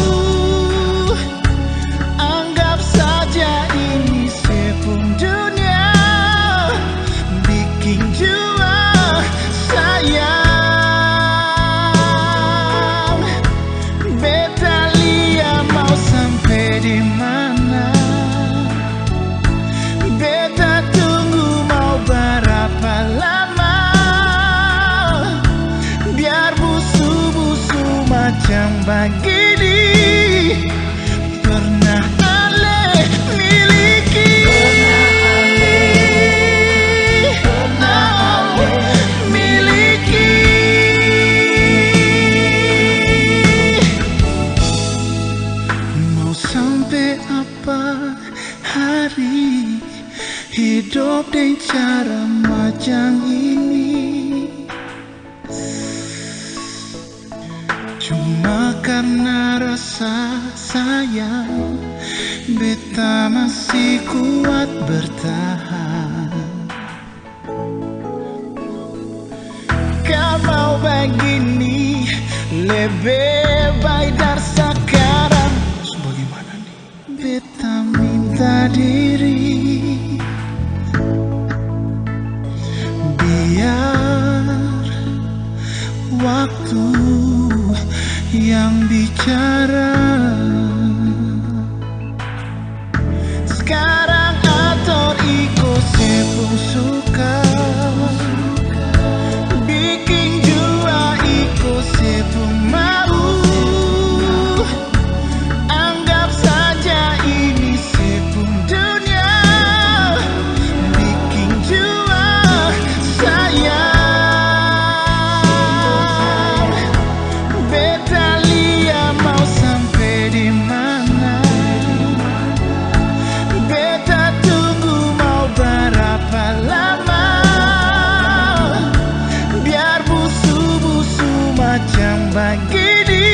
Anggap saja ini sepung dunia, bikin jua sayang. Beta lia mau sampai di mana, beta tunggu mau berapa lama, biar busu-busu macam begini pernah ale miliki. Miliki. Mau sampai apa hari hidup dengan cara macam ini, cuma karena rasa sayang beta masih kuat bertahan. Kalau begini lebih baik dari sekarang. Bagaimana nih? Beta minta diri, biar waktu yang bicara. Sekarang ator iko sepung suka, bikin jua iko sepung mau. Anggap saja ini sepung dunia, bikin jua sayang. Beta lia mau sampai di mana, beta tunggu mau berapa lama, biar busu-busu macam begini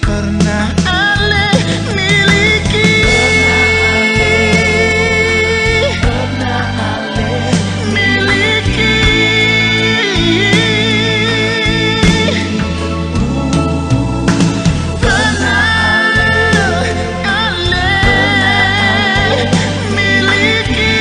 pernah ale miliki. Pernah ale miliki. Pernah ale miliki.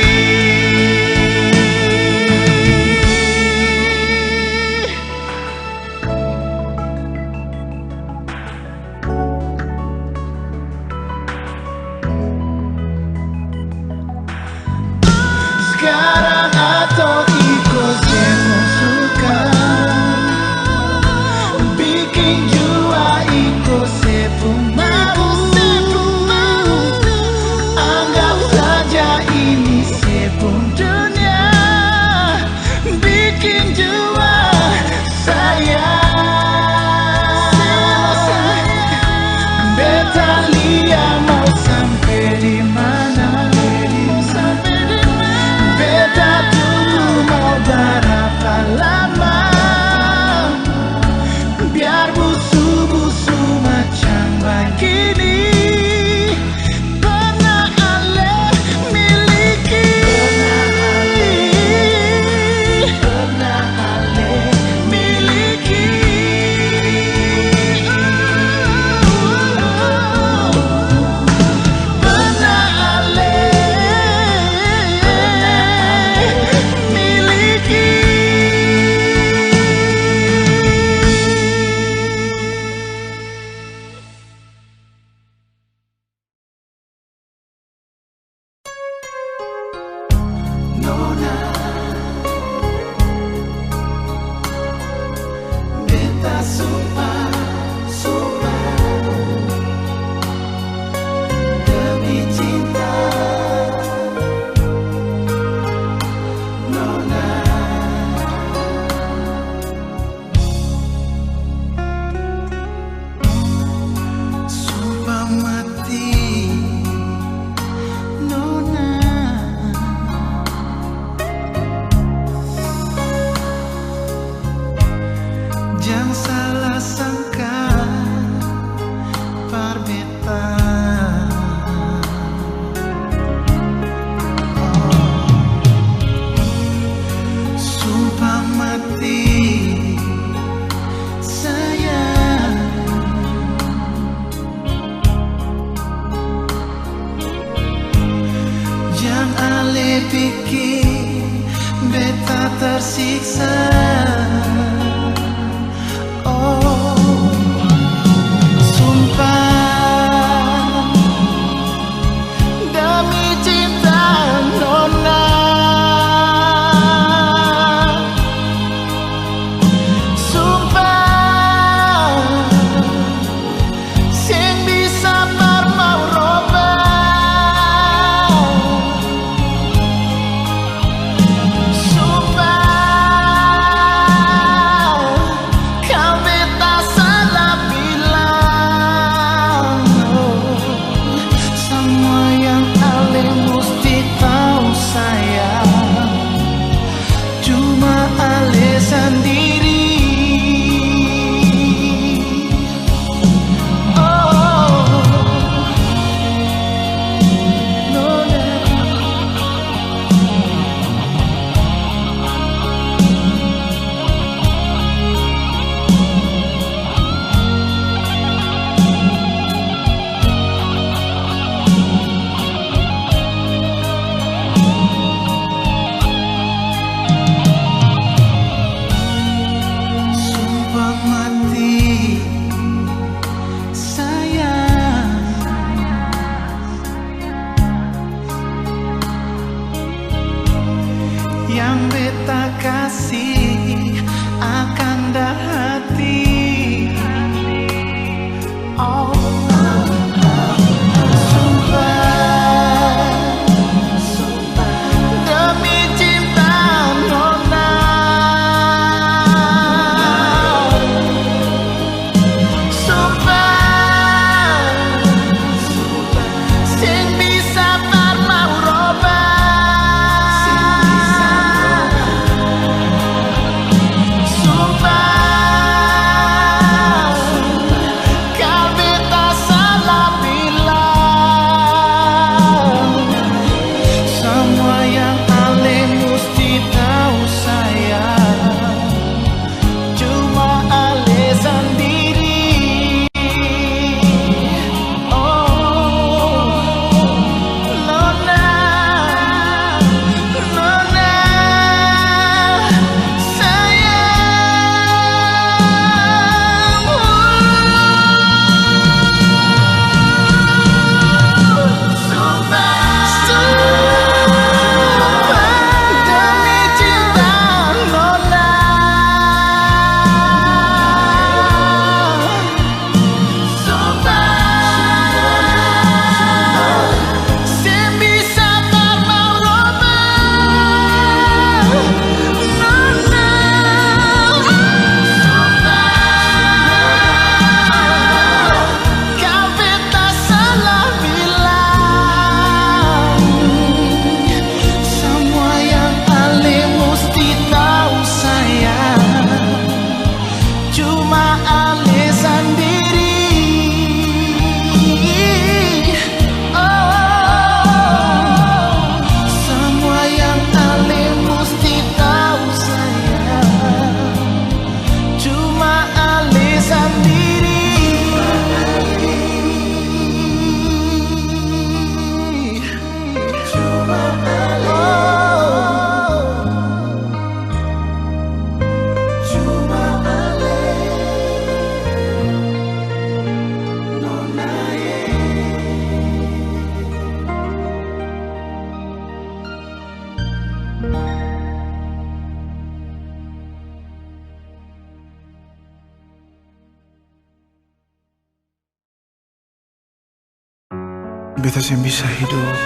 beta yang bisa hidup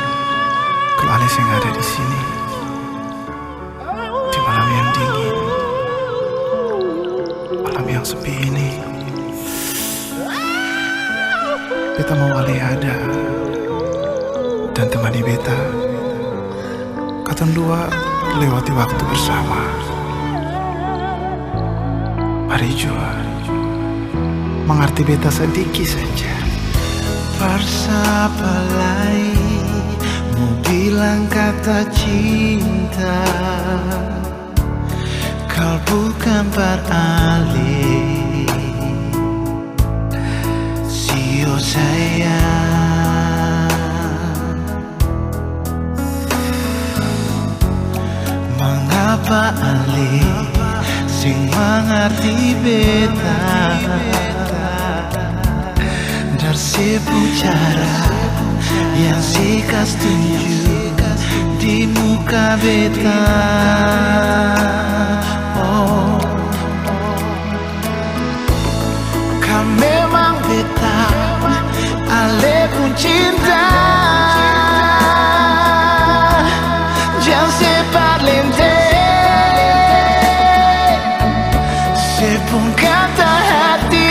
kalau Ales yang ada di sini di malam yang dingin, malam yang sepi ini. Beta mau Ale ada dan temani beta. Katong dua lewati waktu bersama. Mari jua mengerti beta sedikit saja. Persapalai mau bilang kata cinta, kau bukan beralih. Sio sayang, mengapa alih sing mengerti beta? Sebuah cara yang sikas tunjuk di muka beta. Oh, kau memang beta, Ale pun cinta. Jangan sepat lente, sepung kata hati.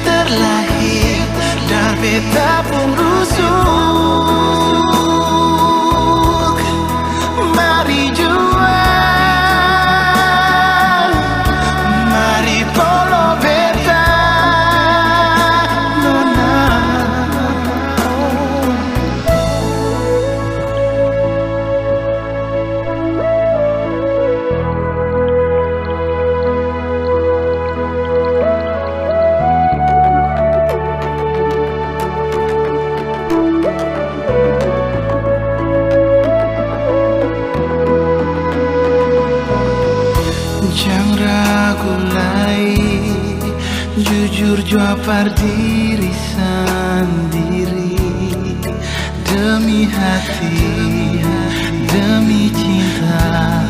Terlahir dan beta pun rusuk. Mari jua, mari polo beta nona. Jangan ragu lagi, jujur jawab diri sendiri. Demi hati, demi cinta,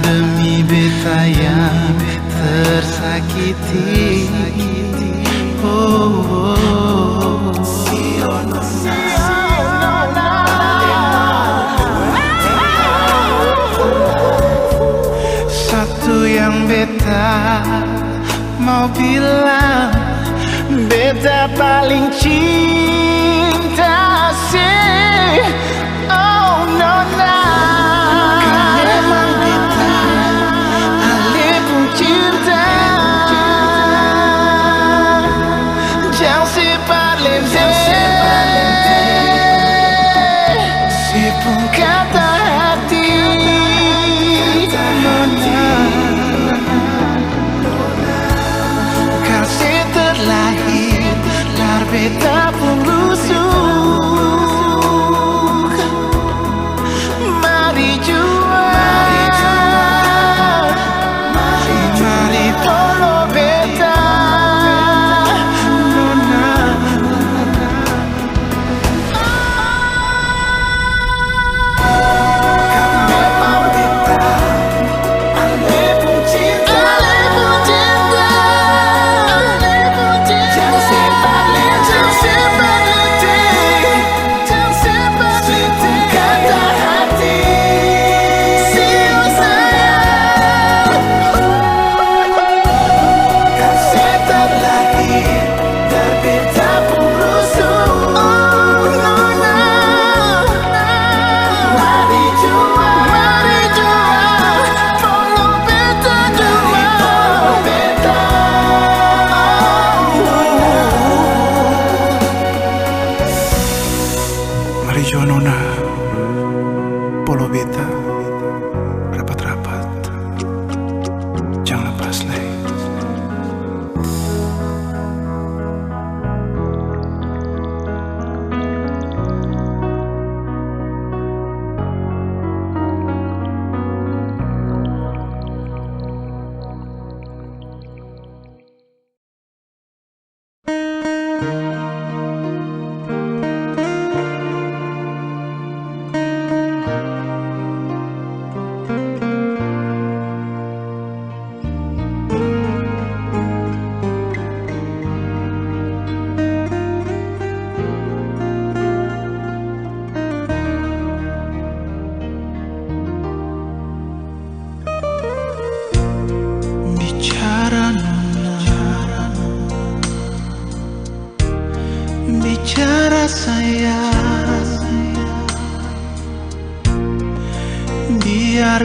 demi beta yang tersakiti. Oh, oh, oh. Satu yang beta mau bilang, beta paling cinta sih. Oh nona, kau memang beta, Ale pun cinta. Jangan sepat lente, sepung kata hati. Kasih terlahir, dar beta pun rusuk.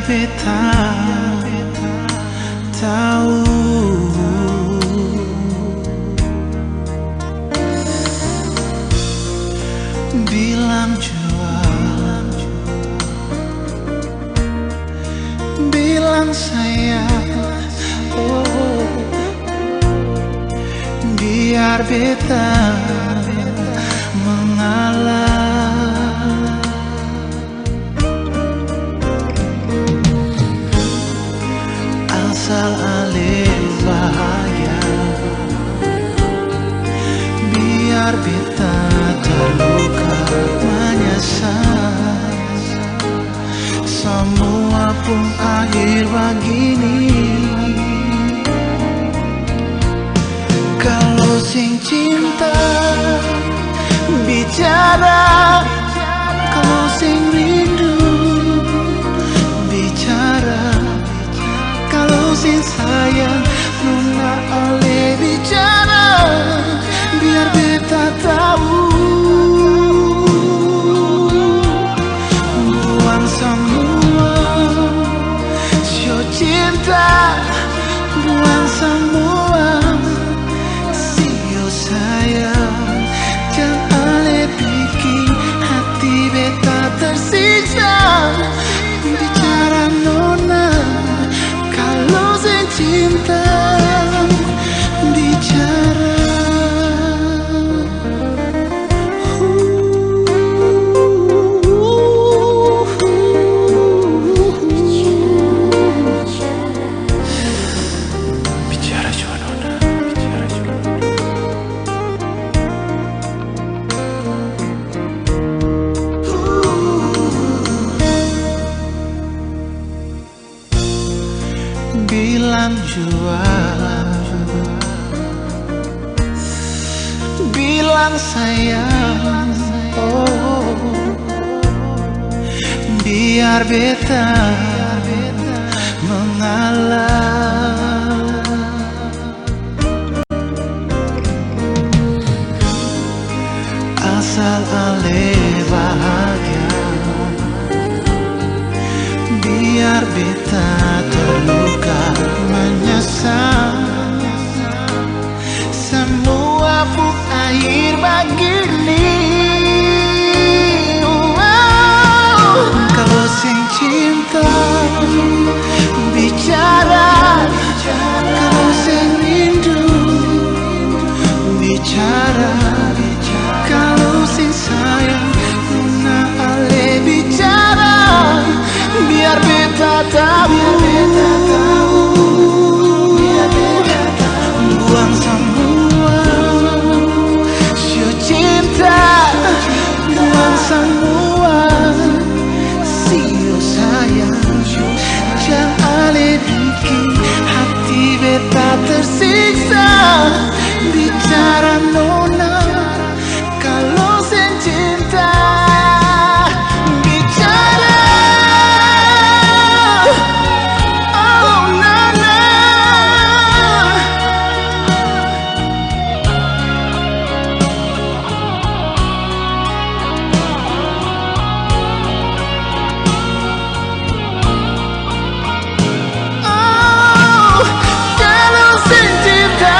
beta tahu. Bilang jual, bilang sayang, oh, biar beta mengalah. Asal ale bahagia, biar beta terluka menyesal. Semua pun akhir begini. Kalau sing cinta bicara, kalau sing rindu bicara, kalau sing sayang nuna oleh bicara, biar beta tahu. Buang semua sio cinta, buang semua sio sayang. Jangan ale bikin hati beta tersiksa. Bicara nona, kalau sing cinta bicara. Bicara juga nona, bicara juga. Bilang jual, bilang sayang, oh, biar beta mengalah. Asal ale bahagia, biar beta terluka menyesal. Semua pun akhir begini. Kalau sing cinta bicara, kalau sing rindu bicara, kalau sing sayang nuna ale bicara, biar beta tahu. Buang semua sio cinta, buang semua sio sayang. Jangan ale bikin hati beta tersiksa. Bicara nona, kalau sing cinta bicara. Oh nana, oh, kalau sing cinta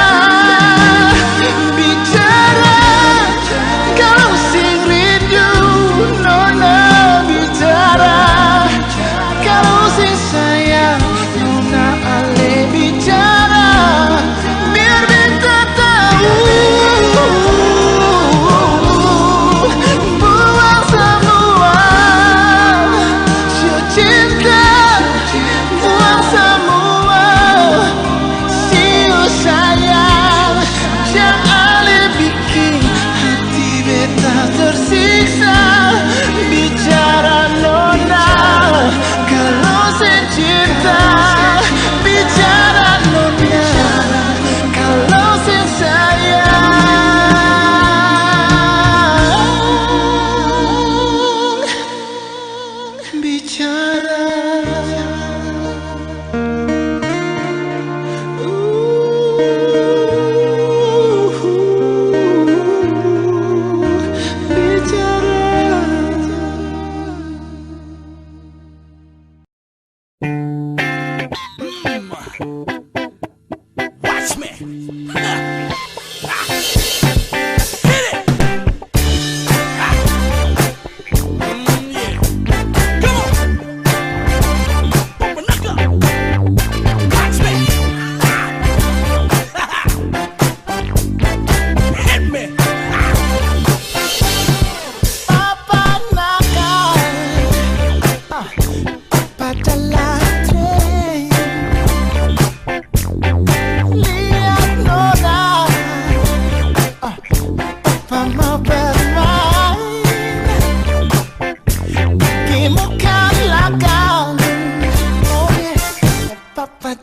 Watch me.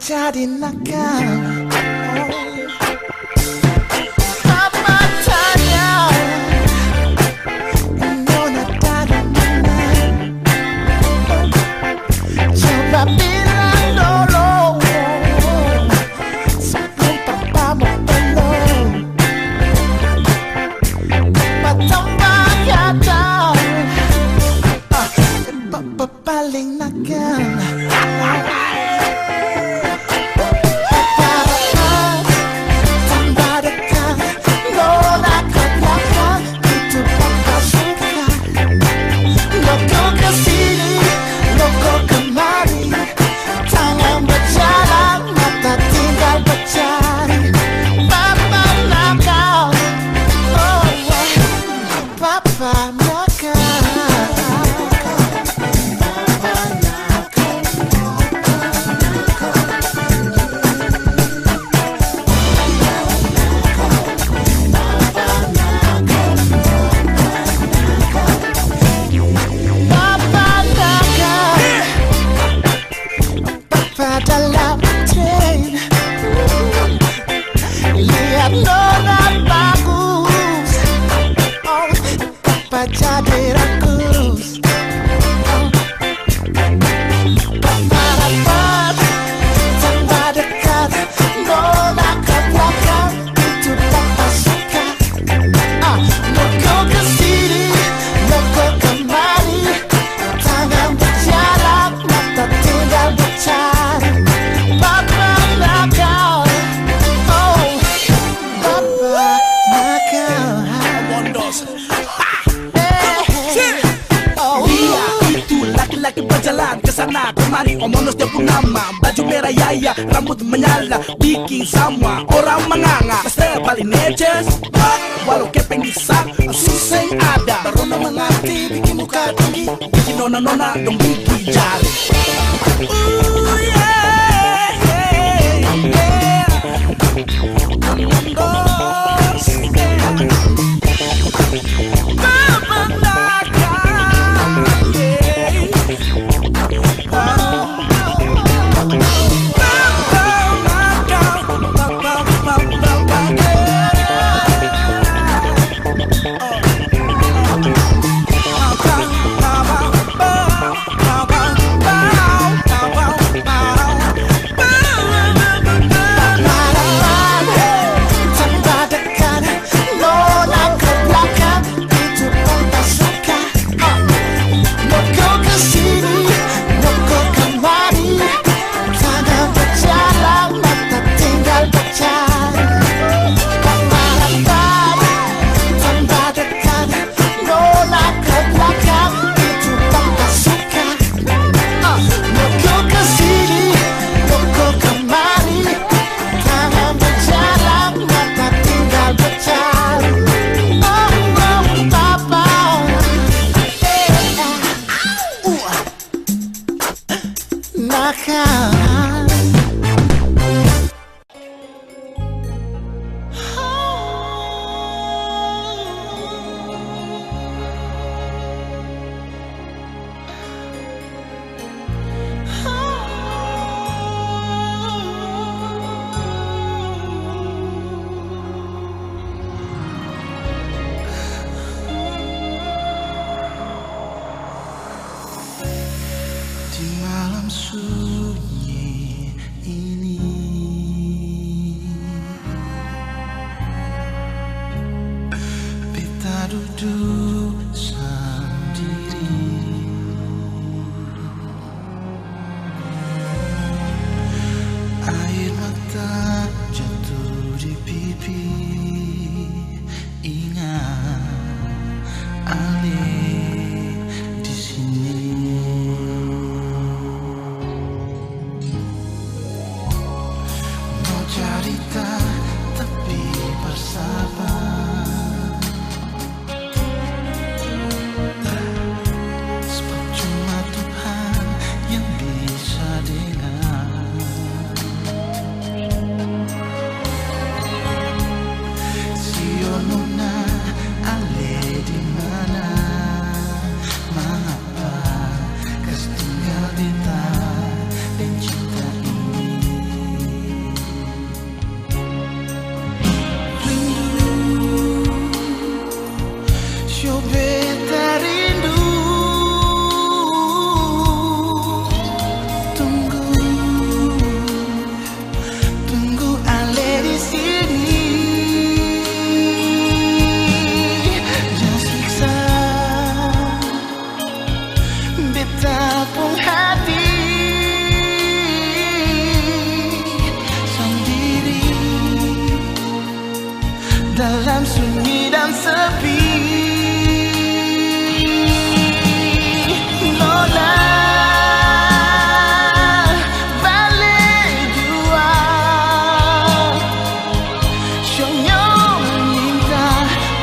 Jadi nakal. Papa tanya, Nona dari mana? Coba bilang dulu sebelum papa mau peluk. Papa tambah kata, papa paling nakal. Jadi rakus, papa rapat, tambah dekat, Nona ke belakang, itu papa suka. Loko kesini, loko kemari, tangan berjalan, mata tinggal bercari. Papa nakal, oh, papa nakal. Laki-laki berjalan ke sana kemari, omonos dia pun nama, baju merah yaya, rambut menyala, bikin sama orang menganga. Master paling neces, walau kepeng bisa, susah ada. Berona mengerti, bikin muka tinggi, bikin nona-nona dong bikin jari. Di malam sunyi ini, beta duduk sendiri. cerita tapi bersama. Sebab cuma Tuhan yang bisa dengar. Sionuna ale di mana? Mengapa kau tinggal beta dan cinta ini? Rindu, sio beta rindu. Tunggu ale di sini. Jangan siksa beta pun hati sendiri dalam sunyi dan sepi. Nona balik jua, Shonyo minta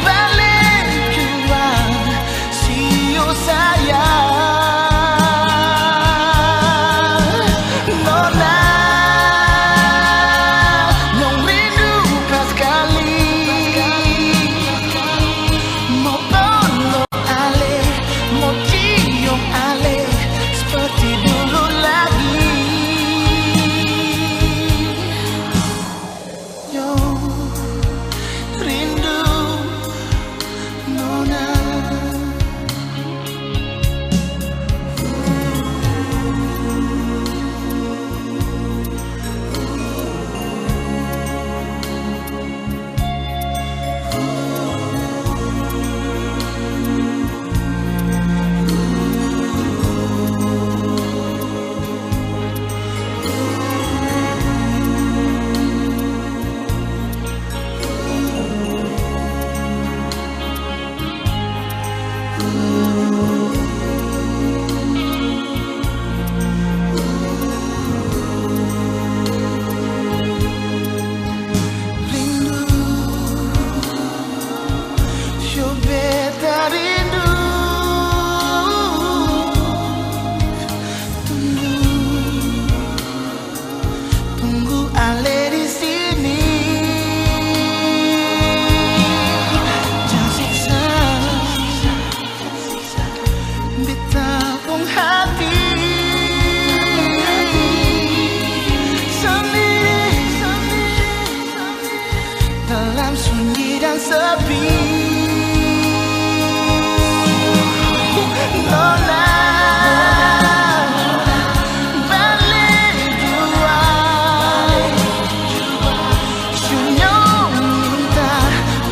balik jua, sio sayang. Nona nyong rindu kau sekali, mau peluk ale, mau cium ale seperti dulu lagi. Yo rindu Nona. Rindu, sio beta rindu. Tunggu ale di sini. Jangan siksa beta pun hati sendiri dalam sunyi dan sepi. Nona balik jua, Shonyo minta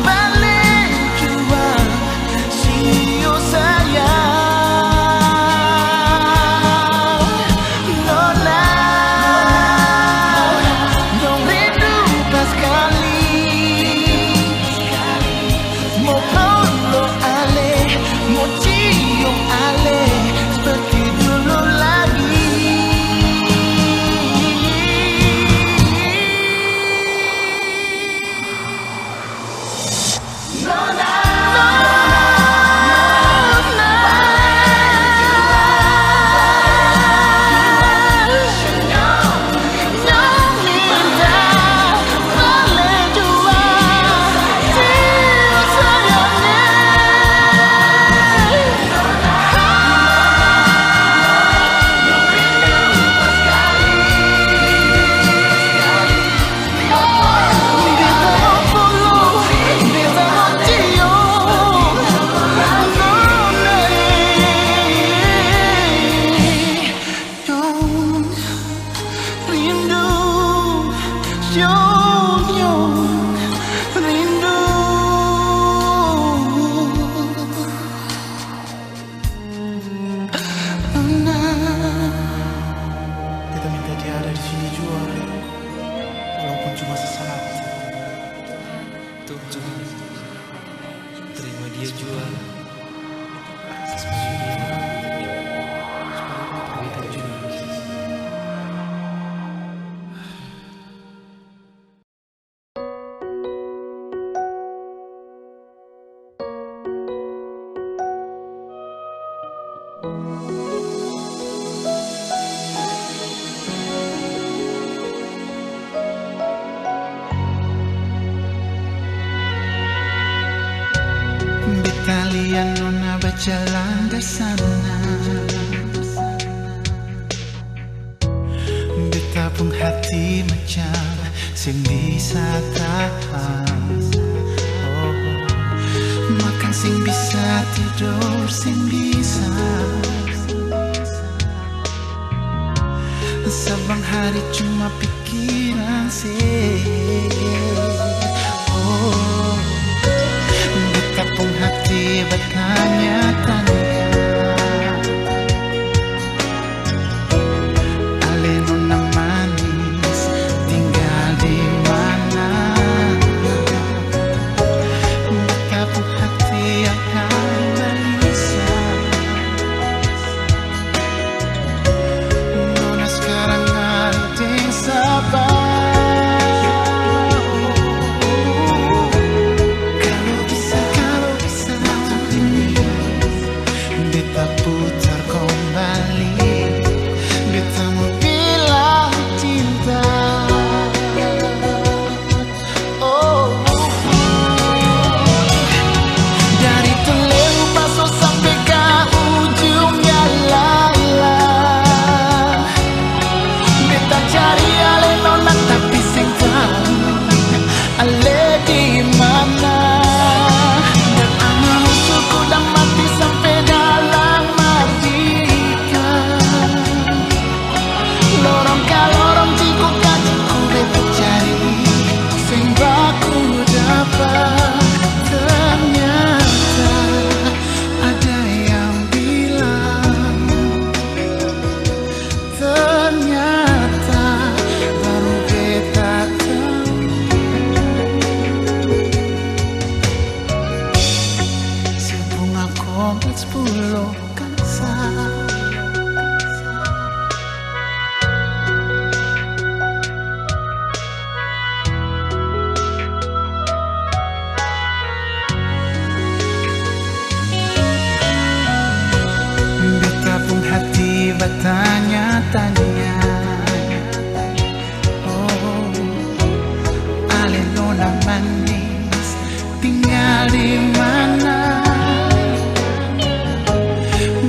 balik jua, sio sayang. Nona nyong rindu kau sekali, mau peluk ale, mau cium ale seperti dulu lagi. Nona, nyong minta balik jua, sio sayangnya. Beta mau peluk, beta mau cium. Nona, nyong rindu, nyong rindu. Nona, kita minta dia ada di sini juga, walaupun cuma sesaat. Tuh Tuhan, terima dia jual. Biar nona berjalan ke sana, beta pun hati macam sing bisa tahan. Oh, makan sing bisa, tidur sing bisa. Sabang hari cuma pikiran sih. Oh, beta pun hati bertanya-tanya, ale nona manis tinggal di mana? Beta pun hati akan gelisah. Nona sekarang ada di Sabah. Kalau bisa waktu ini beta putar kembali, beta mau bilang cinta. Oh, dari Tuleu Paso sampai ke ujungnya Lala, beta cari ale nona tapi sing tahu ale di mana. Dan amal usulku dah mati sampai dalam mardika. Lorong ka lorong ciku kaciku beta cari sing baku dapat. Ternyata ada yang bilang, ternyata baru beta tahu. Si bunga kompleks Pulau Kaksa. Beta pun hati bertanya-tanya, oh, ale nona manis tinggal di mana?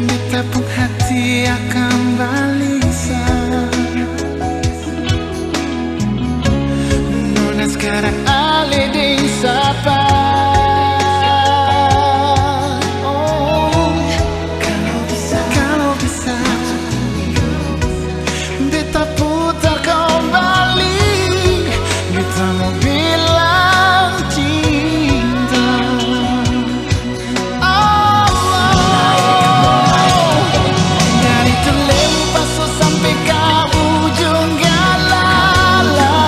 Beta pun hati akan gelisah. Nona sekarang ale di Sabah. Oh, kalau bisa beta putar kembali, beta mau bilang cinta. Dari Tuleu Paso sampai ke ujung Galala,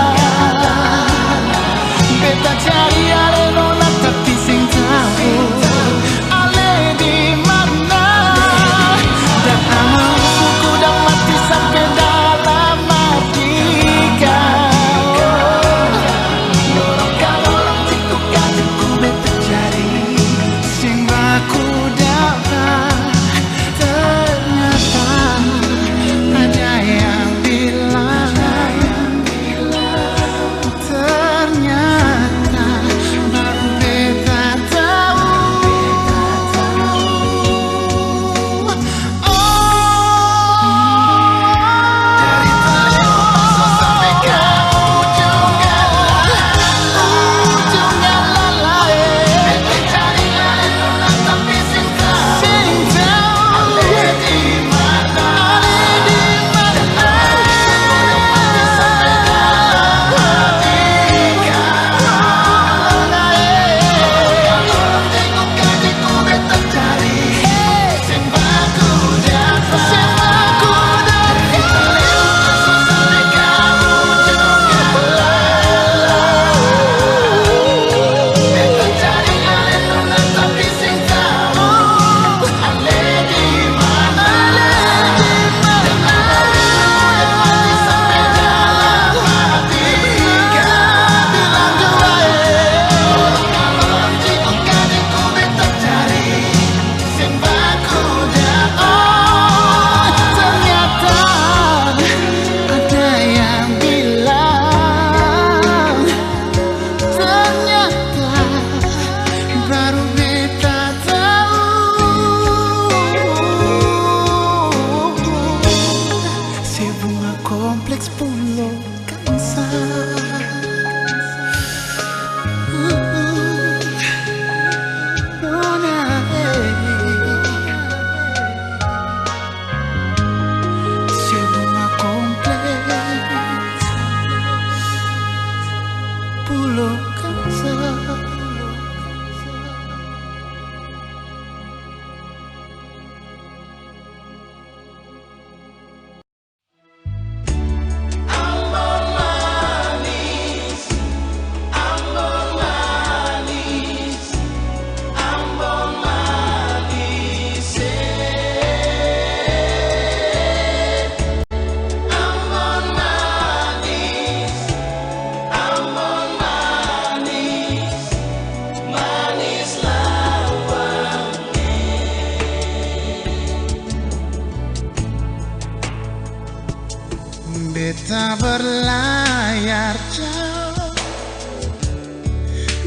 berlayar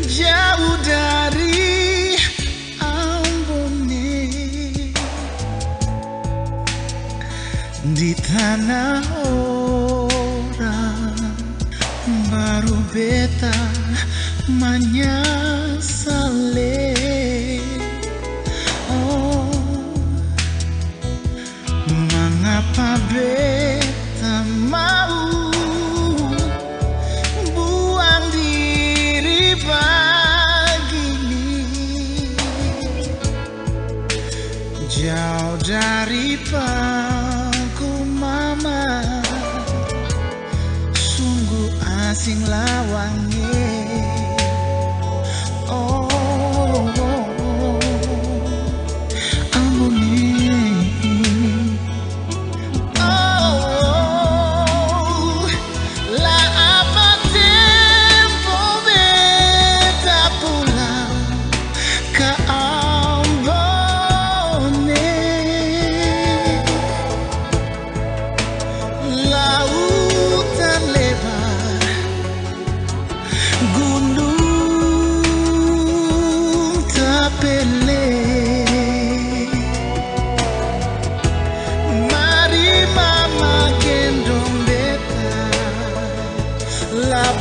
jauh dari Ambone, di tanah orang baru beta menyesali. Oh, mengapa beta mau buang diri begini, jauh dari pangku mama, sungguh asing lawangnya. Oh,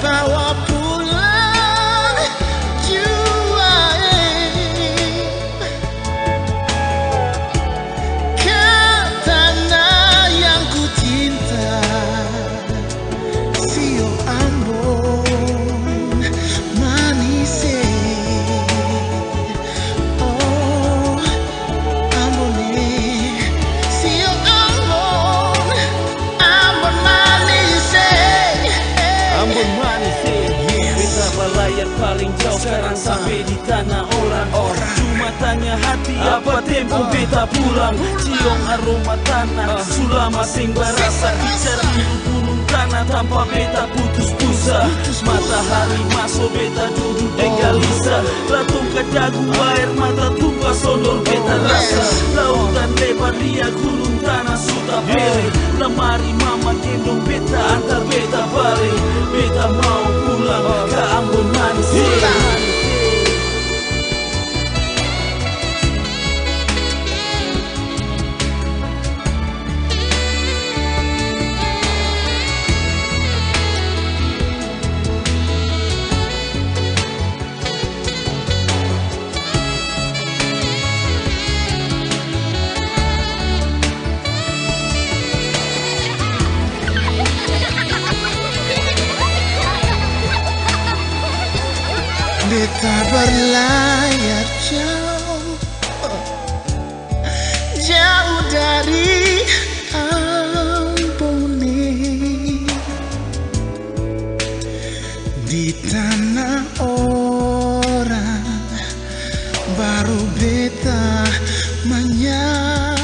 bawa pulang jua ke tanah yang ku cinta, sio Ambon manis. Oh, Ambon sio Ambon, Ambon manis. Ambon manis, beta berlayar paling jauh sekarang sampai di tanah orang. Cuma tanya hati apa tempo beta pulang. Cium aroma tanah, sulama sing berasa bicara gunung tanah tanpa beta putus pusa. Matahari masuk beta duduk degalisa, latung ke dagu air mata tumpah sonor beta rasa. Lautan lebar dia gunung tanah sudah bere, lemari mama gendong beta antar beta balik. Beta mau pulang ke Ambon manis. Beta berlayar jauh dari Ambone, di tanah orang baru beta menyesali.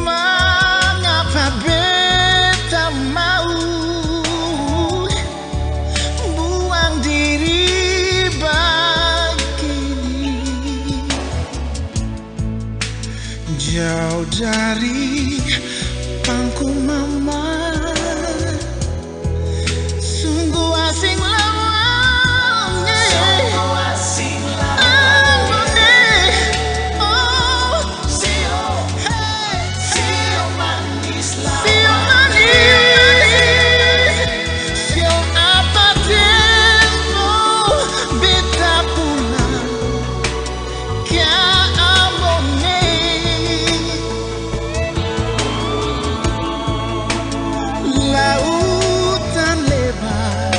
Mengapa beta mau buang diri begini, jauh dari pangku mama, sungguh asing lawangnya. Ambone, oh, sio manis, sio apa tempo beta pulang ke Ambone. Lautan lebar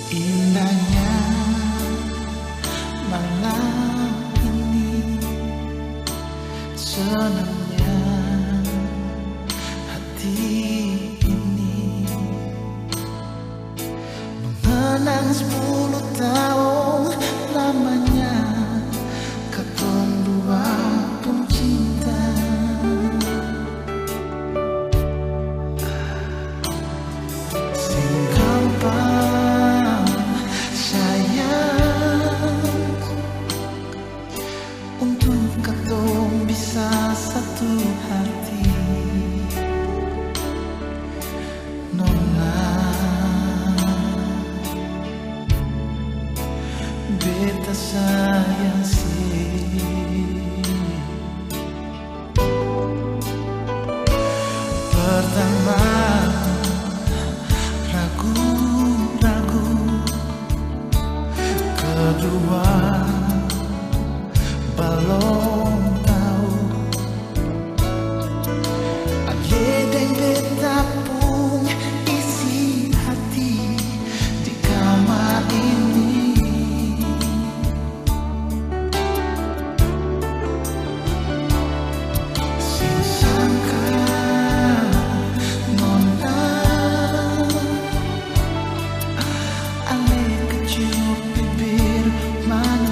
Indahnya malam ini, senangnya hati ini, mengenang 10 tahun lamanya katong dua pun cinta. Sing gampang untuk katong bisa satu hati, nona beta sayang sih. Pertama ragu-ragu, kedua balong tahu, aledeng beta pun isi hati di kamar ini. Sing sangka nona ale kecium bibir manis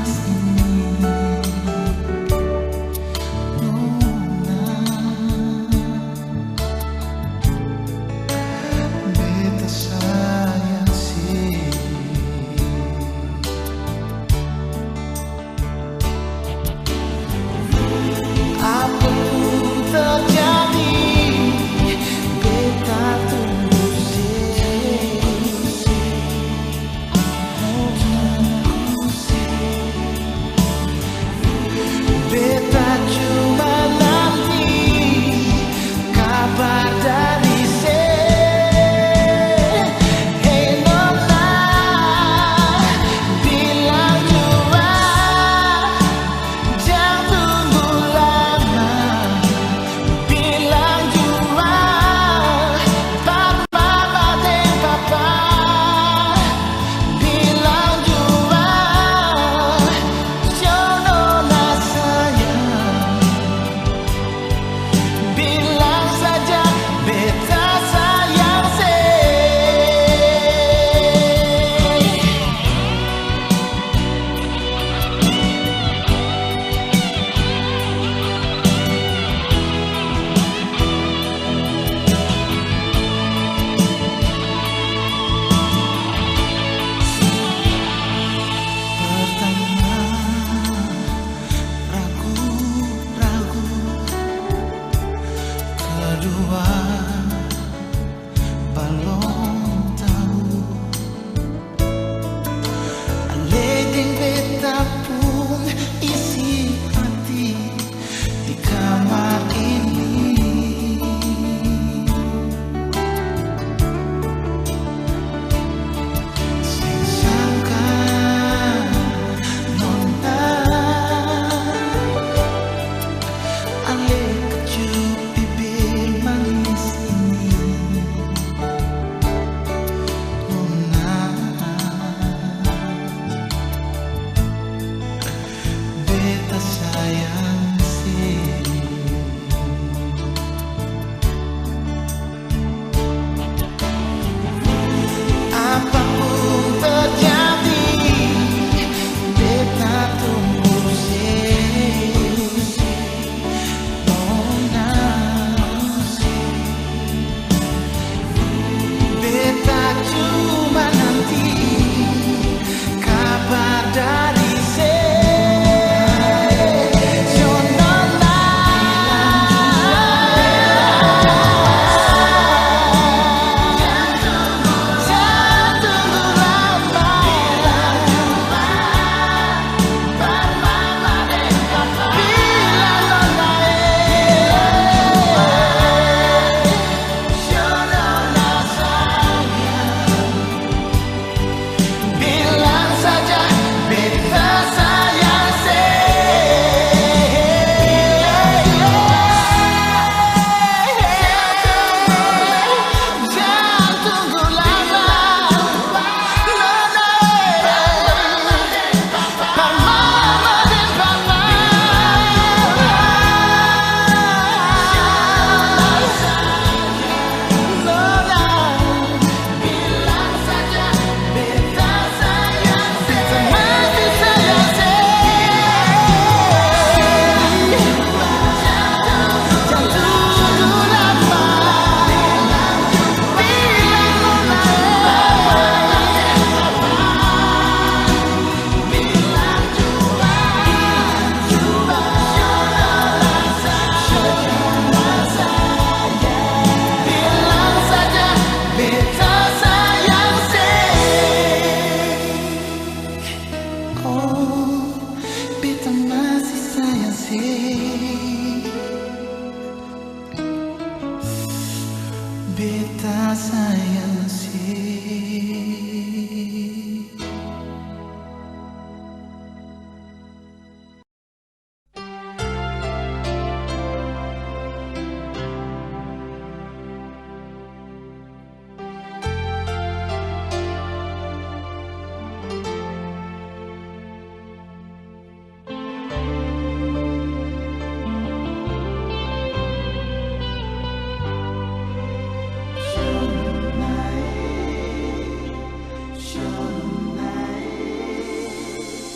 beta sayang si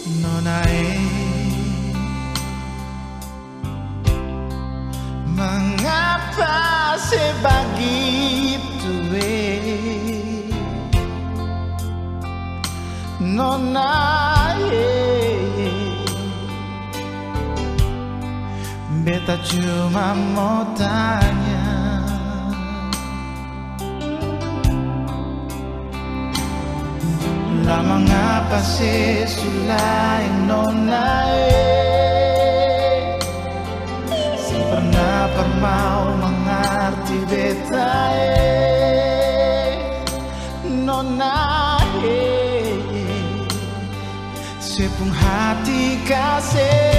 Nonae, mengapa sebegitu Nonae, beta cuma mau tanya, lah mengapa sesulai Nonae si pernah mau mengerti beta Nonae sepung hati kasih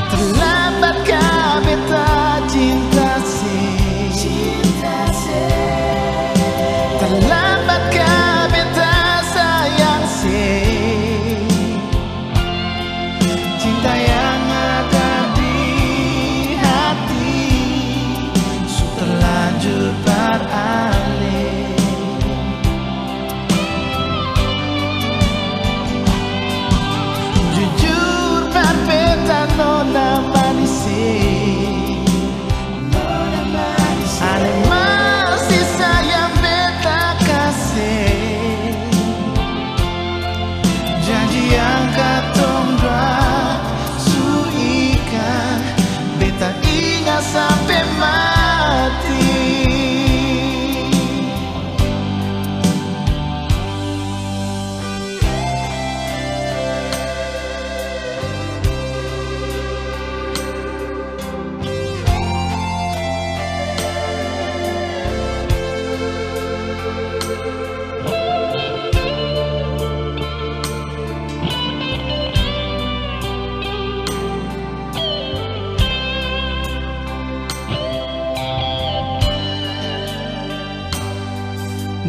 terlambat kah beta cinta si terlambat kah beta sayang si cinta yang ada di hati sudah terlanjur beralih jujur berbeta nona manis ane masih sayang beta kasih janji yang katong buat suikan beta ingat sampai mati.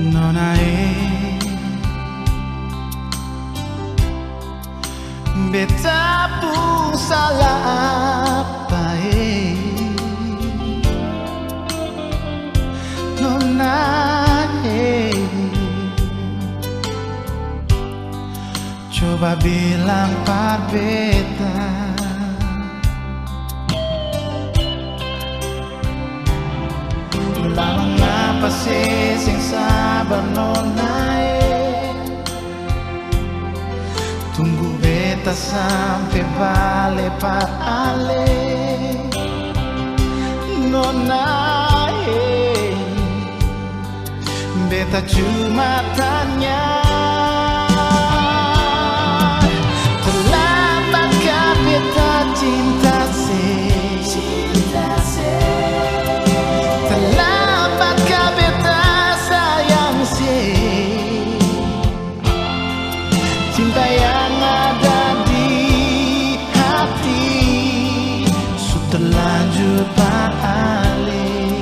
Nonae, beta pun salah apa Nonae, coba bilang par beta lah mengapa sing sabar Nonae tunggu beta sampai balik par ale Nonae beta cuma tanya terlambat kah beta cinta si terlambat kah beta sayang si cinta yang ada di hati sudah terlanjur beralih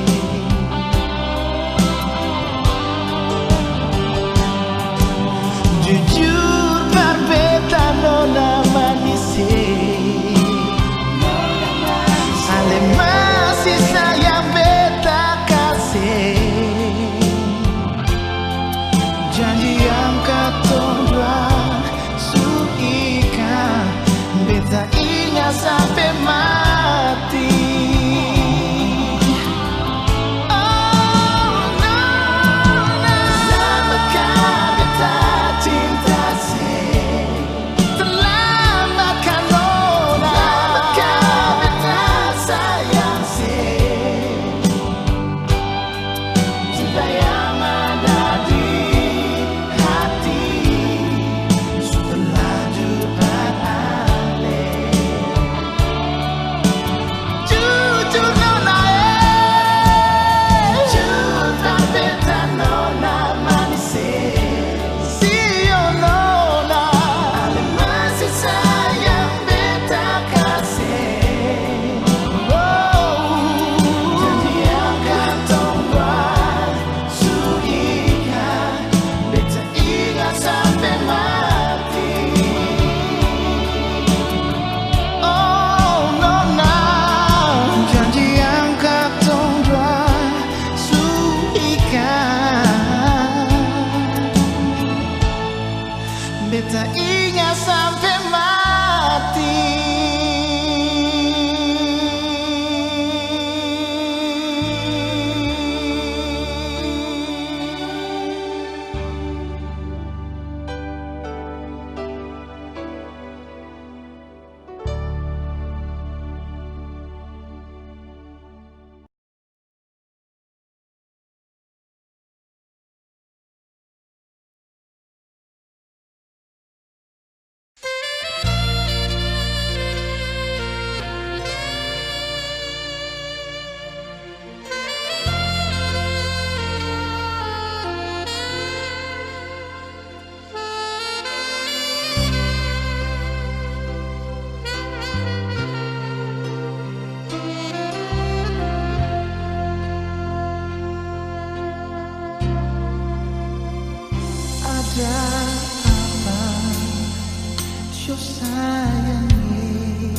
sayangi,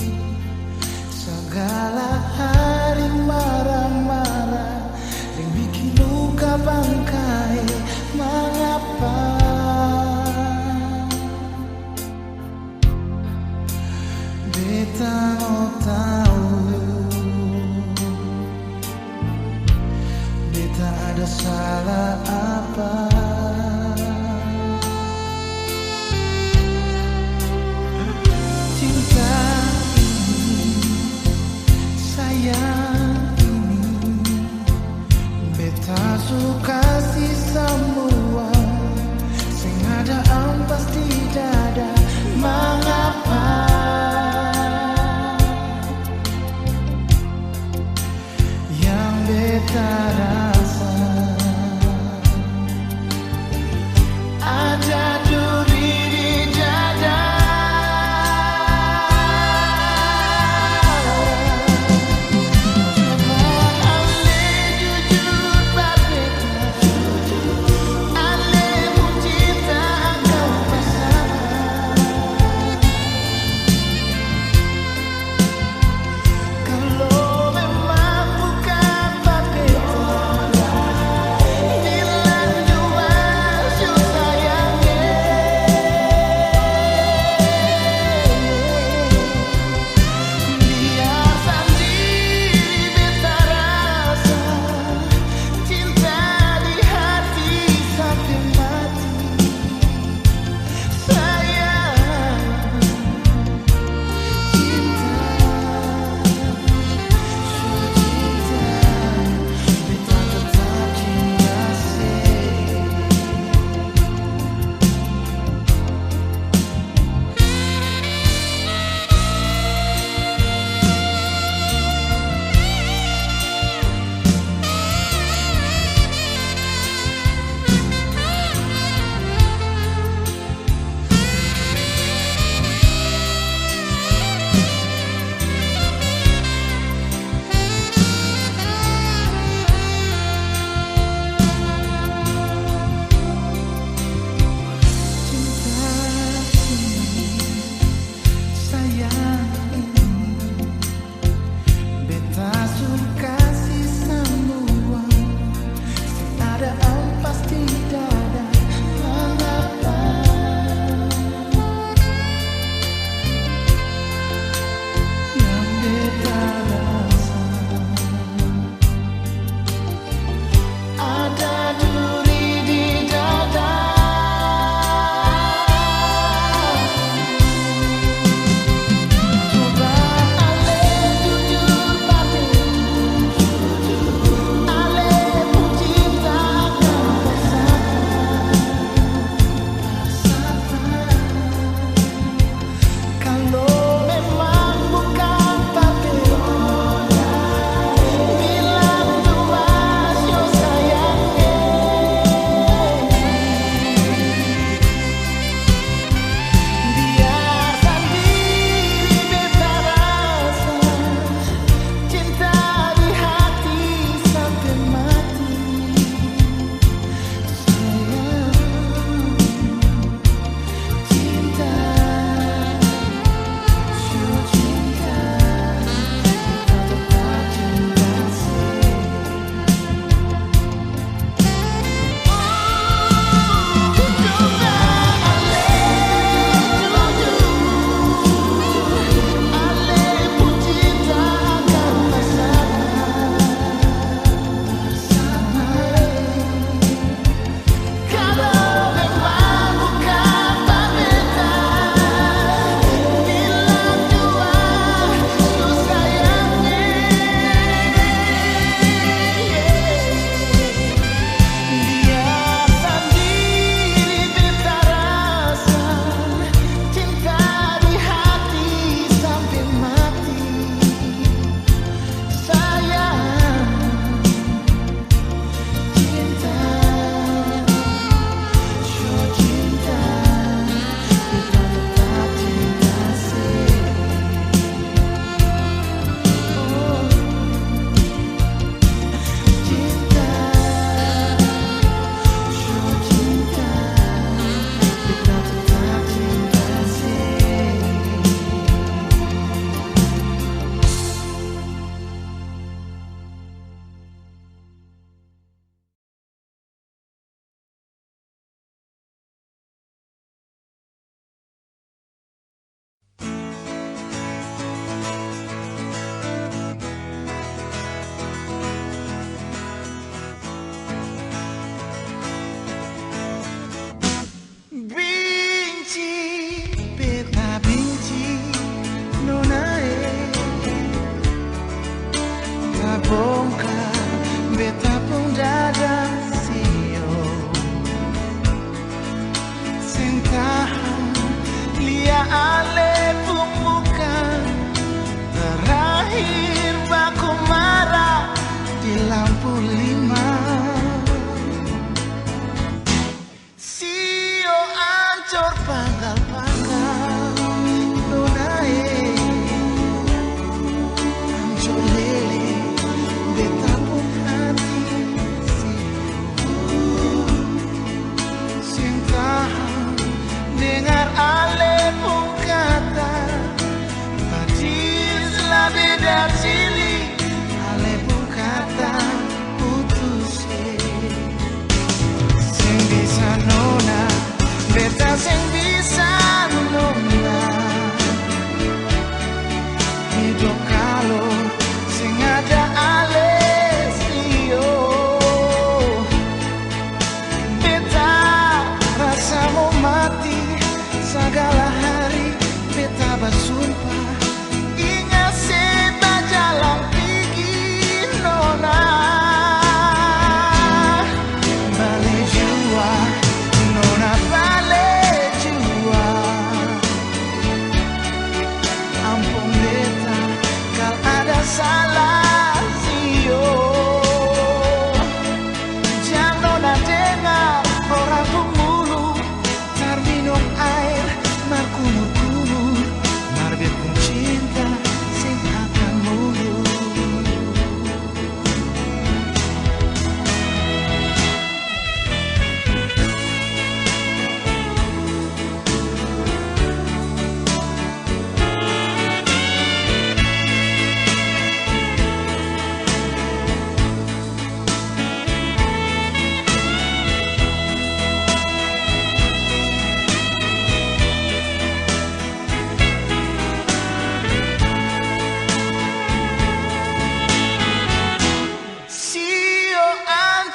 segala hari marah-marah yang bikin luka bangkai. Mengapa beta mau tahu, beta ada salah apa? Cinta ini, sayang ini, beta suka si semua, sing ada ampas di dada. Mengapa yang beta rasa ada duri di dada? Kalau memang bukan beta,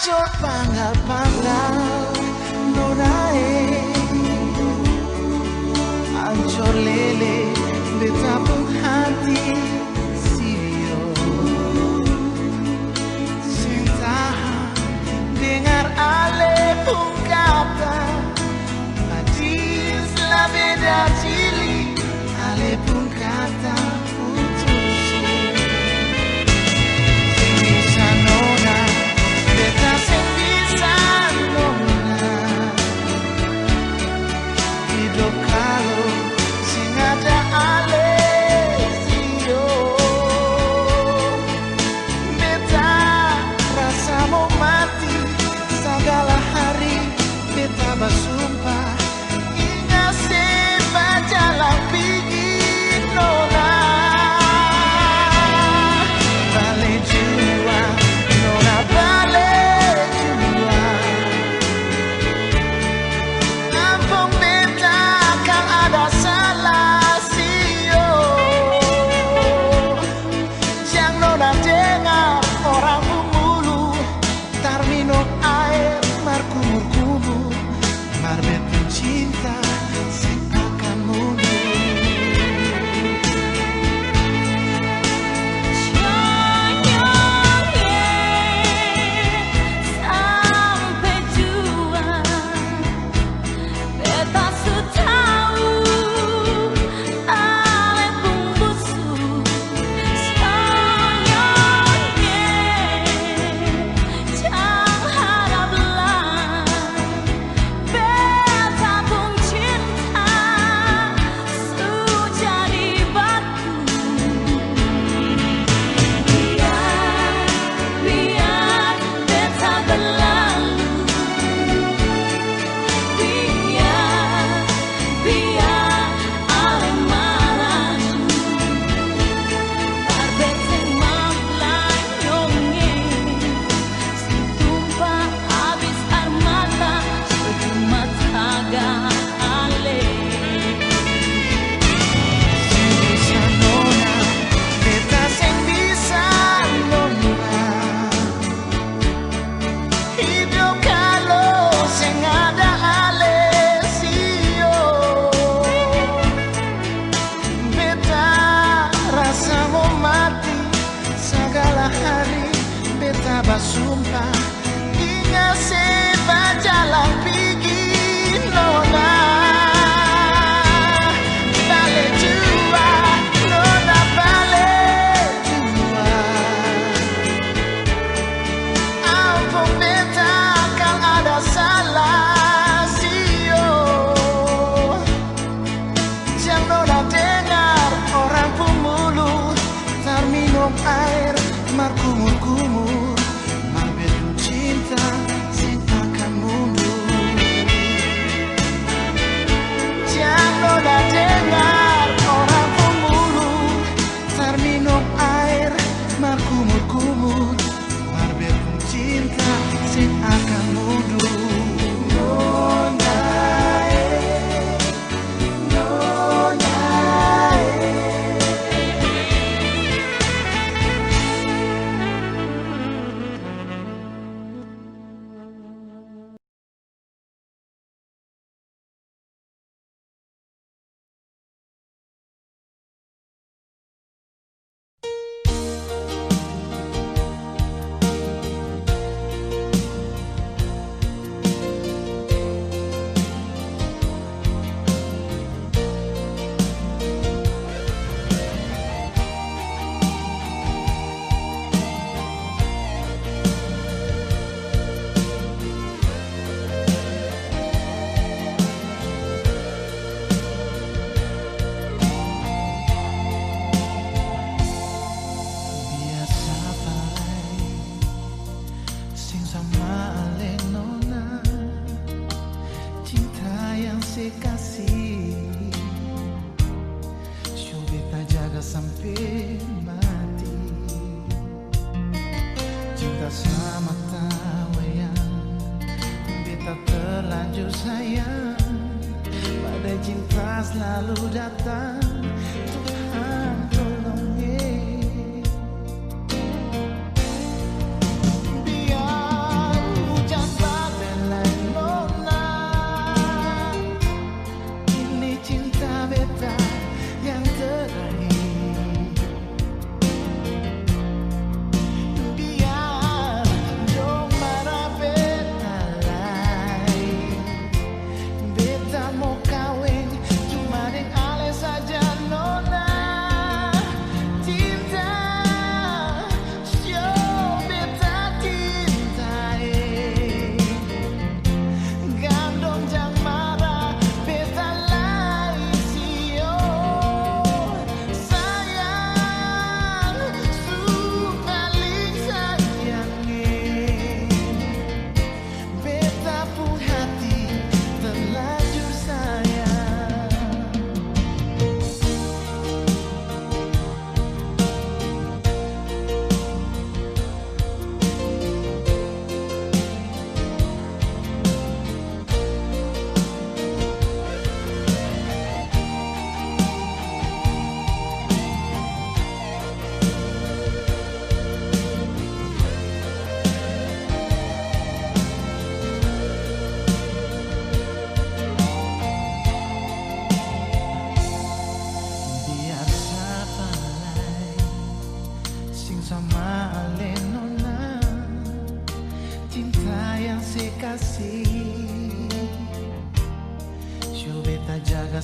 Ancur panggal-panggal nonae, ancur lele betapung hati sio. Sing tahan dengar ale pun kata, hadis lah beda cili, ale pun kata putus. Sing bisa nona, beta sing bisa nona. Hidup kalau sing ada ale sio. Beta rasa mau mati segala hari, beta bersumpah ingat sebab jalan pergi nona. Balik jua nona, balik jua. Ampun beta kan ada salah sio. Jangan nona dengar orang pemulu, tar minum air markumur-kumur, marbet pun cinta sing akan mundur. Sampai jua beta su tahu ale pun busuk. Soalnya jangan haraplah beta pun cinta su jadi batu. Biar beta berlalu, biar ale maraju, bar beta mampulah nyongeng, setumpah habis air mata, cuma taga ale. Sing bisa nona, beta sing bisa nona. Hidup kalau sing ada ale sio. Beta rasa mau mati segala hari, beta bersumpah ingat sebab jalan pergi nona. Balik jua nona, balik jua. Ampun beta kan ada salah sio. Jangan nona dengar orang pemulu, tar minum air markumur-kumur, marbet pun cinta sing akan mundur. Jangan nona dengar orang pemulu, tar minum air markumur-kumur, marbet pun cinta sing akan mundur. Nona, nona. sampai mati. Cinta sama tawayang, beta terlanjur sayang. Pada cinta selalu datang, Tuhan tolongnya. Biar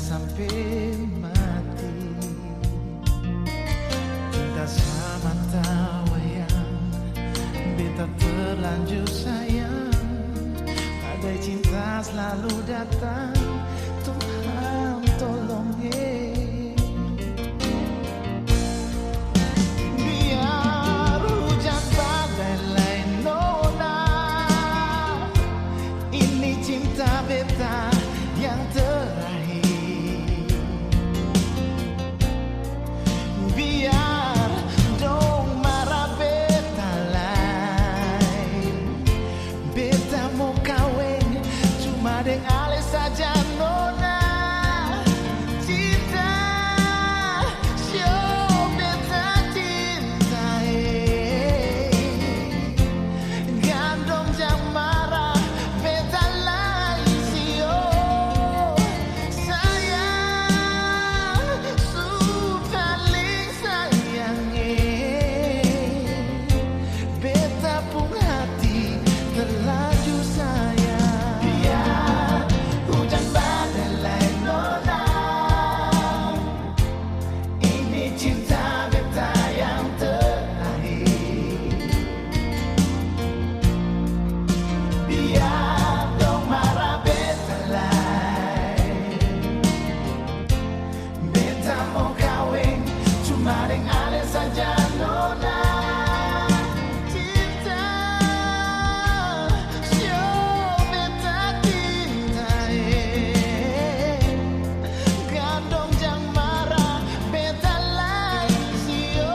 sampai mati. Cinta sama tawayang, beta terlanjur sayang. Badai cinta selalu datang, Tuhan tolong biar hujan badai lain nona. Ini cinta beta yang terakhir. Biar dong marah beta lain, beta mau kawin cuma deng ale saja nona. Cinta, show beta cinta gandong jang marah beta lain sio. Sayang, su paling sayang beta pun hati terlanjur sayang. Biar hujan badai lain nona, ini cinta beta yang terakhir. Biar dong marah beta lain, beta mau kawin cuma deng ale saja nona. Cinta, show beta cinta gandong jang marah beta lain sio.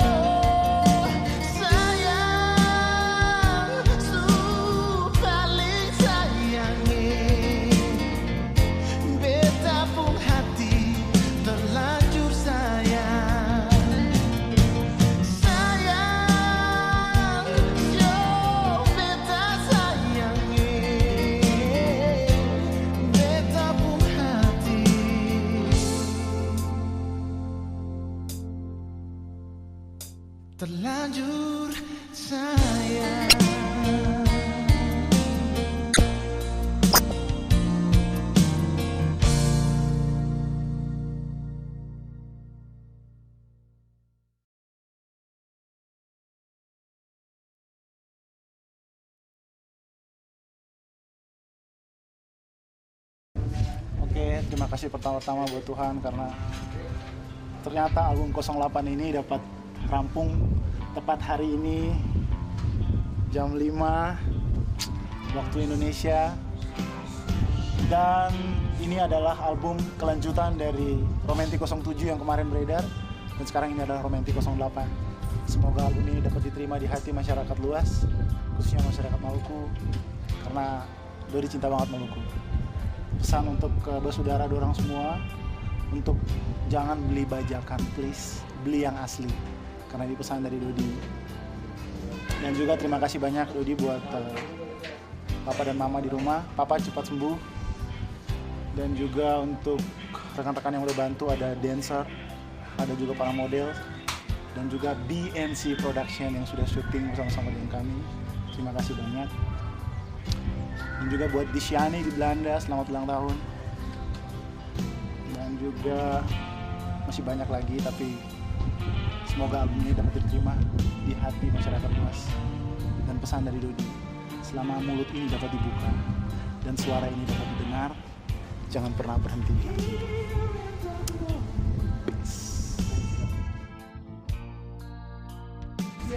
Sayang, su paling sayang beta pun hati terlanjur sayang. Sayang, show beta sayang beta pun hati terlanjur sayang. Oke, terima kasih pertama-tama buat Tuhan karena ternyata album 08 ini dapat rampung tepat hari ini jam 5 waktu Indonesia. Dan ini adalah album kelanjutan dari Romantic 07 yang kemarin beredar, dan sekarang ini adalah Romantic 08. Semoga album ini dapat diterima di hati masyarakat luas, khususnya masyarakat Maluku, karena Dodi cinta banget Maluku. Pesan untuk ke bersaudara dorang semua untuk jangan beli bajakan, please, beli yang asli, karena ini pesan dari Dodi. Dan juga terima kasih banyak Dodi buat Papa dan Mama di rumah. Papa cepat sembuh. Dan juga untuk rekan-rekan yang udah bantu, ada dancer, ada juga para model, dan juga BNC Production yang sudah syuting bersama-sama dengan kami. Terima kasih banyak. Dan juga buat Disyani di Belanda, selamat ulang tahun. Dan juga masih banyak lagi, tapi semoga album ini dapat diterima di hati masyarakat luas. Dan pesan dari Dodi, selama mulut ini dapat dibuka dan suara ini dapat didengar, jangan pernah berhenti.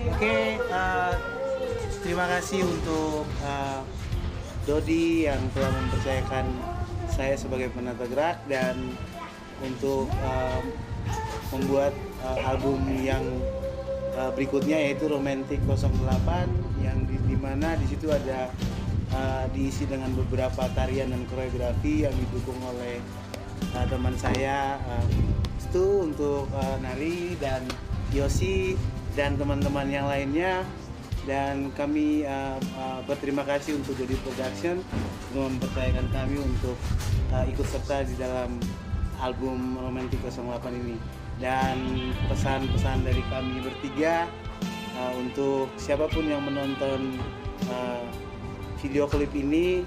Oke, terima kasih untuk Dodi yang telah mempercayakan saya sebagai penata gerak dan untuk membuat album yang berikutnya, yaitu Romantic 08, yang dimana di situ ada diisi dengan beberapa tarian dan koreografi yang didukung oleh teman saya, itu untuk Nari dan Yosi dan teman-teman yang lainnya. Dan kami berterima kasih untuk Dodi Production mempercayakan kami untuk ikut serta di dalam album Romantic 08 ini. Dan pesan-pesan dari kami bertiga untuk siapapun yang menonton video klip ini,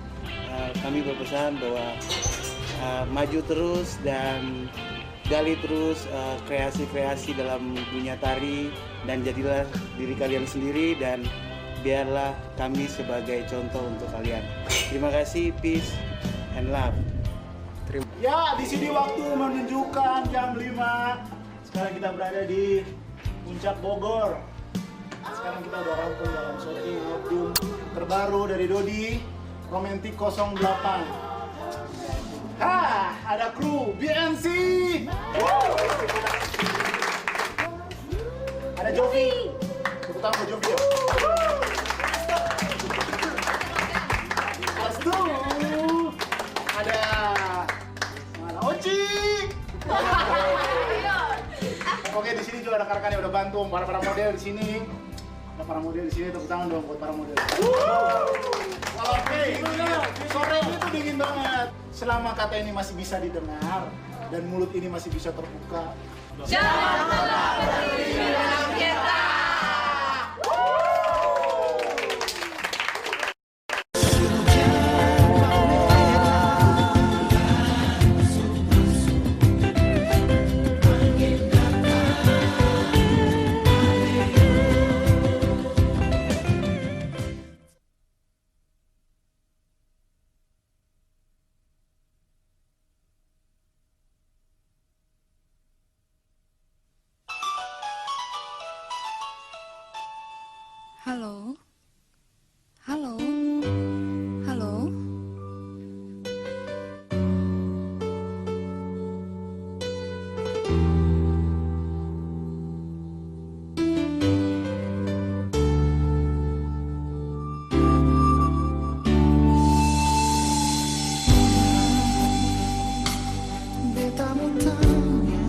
kami berpesan bahwa maju terus dan gali terus kreasi-kreasi dalam dunia tari, dan jadilah diri kalian sendiri dan biarlah kami sebagai contoh untuk kalian. Terima kasih, peace and love. Ya, di sini waktu menunjukkan jam 5. Sekarang kita berada di Puncak Bogor. Sekarang kita udah rampung dalam syuting album terbaru dari Dodi, Romantic 08. Ada kru BNC. Ada Jovi. Tepuk tangan buat Jovi. Astu. Ada mana Oci. Oke, di sini juga ada rekan-rekan yang udah bantu para model di sini. Ada para model di sini, tepuk tangan dong buat para model. Oke, sore ini tuh dingin banget. Selama kata ini masih bisa didengar dan mulut ini masih bisa terbuka. Jangan peduli dalam kita. Halo? Halo? Halo? Beta mau tanya,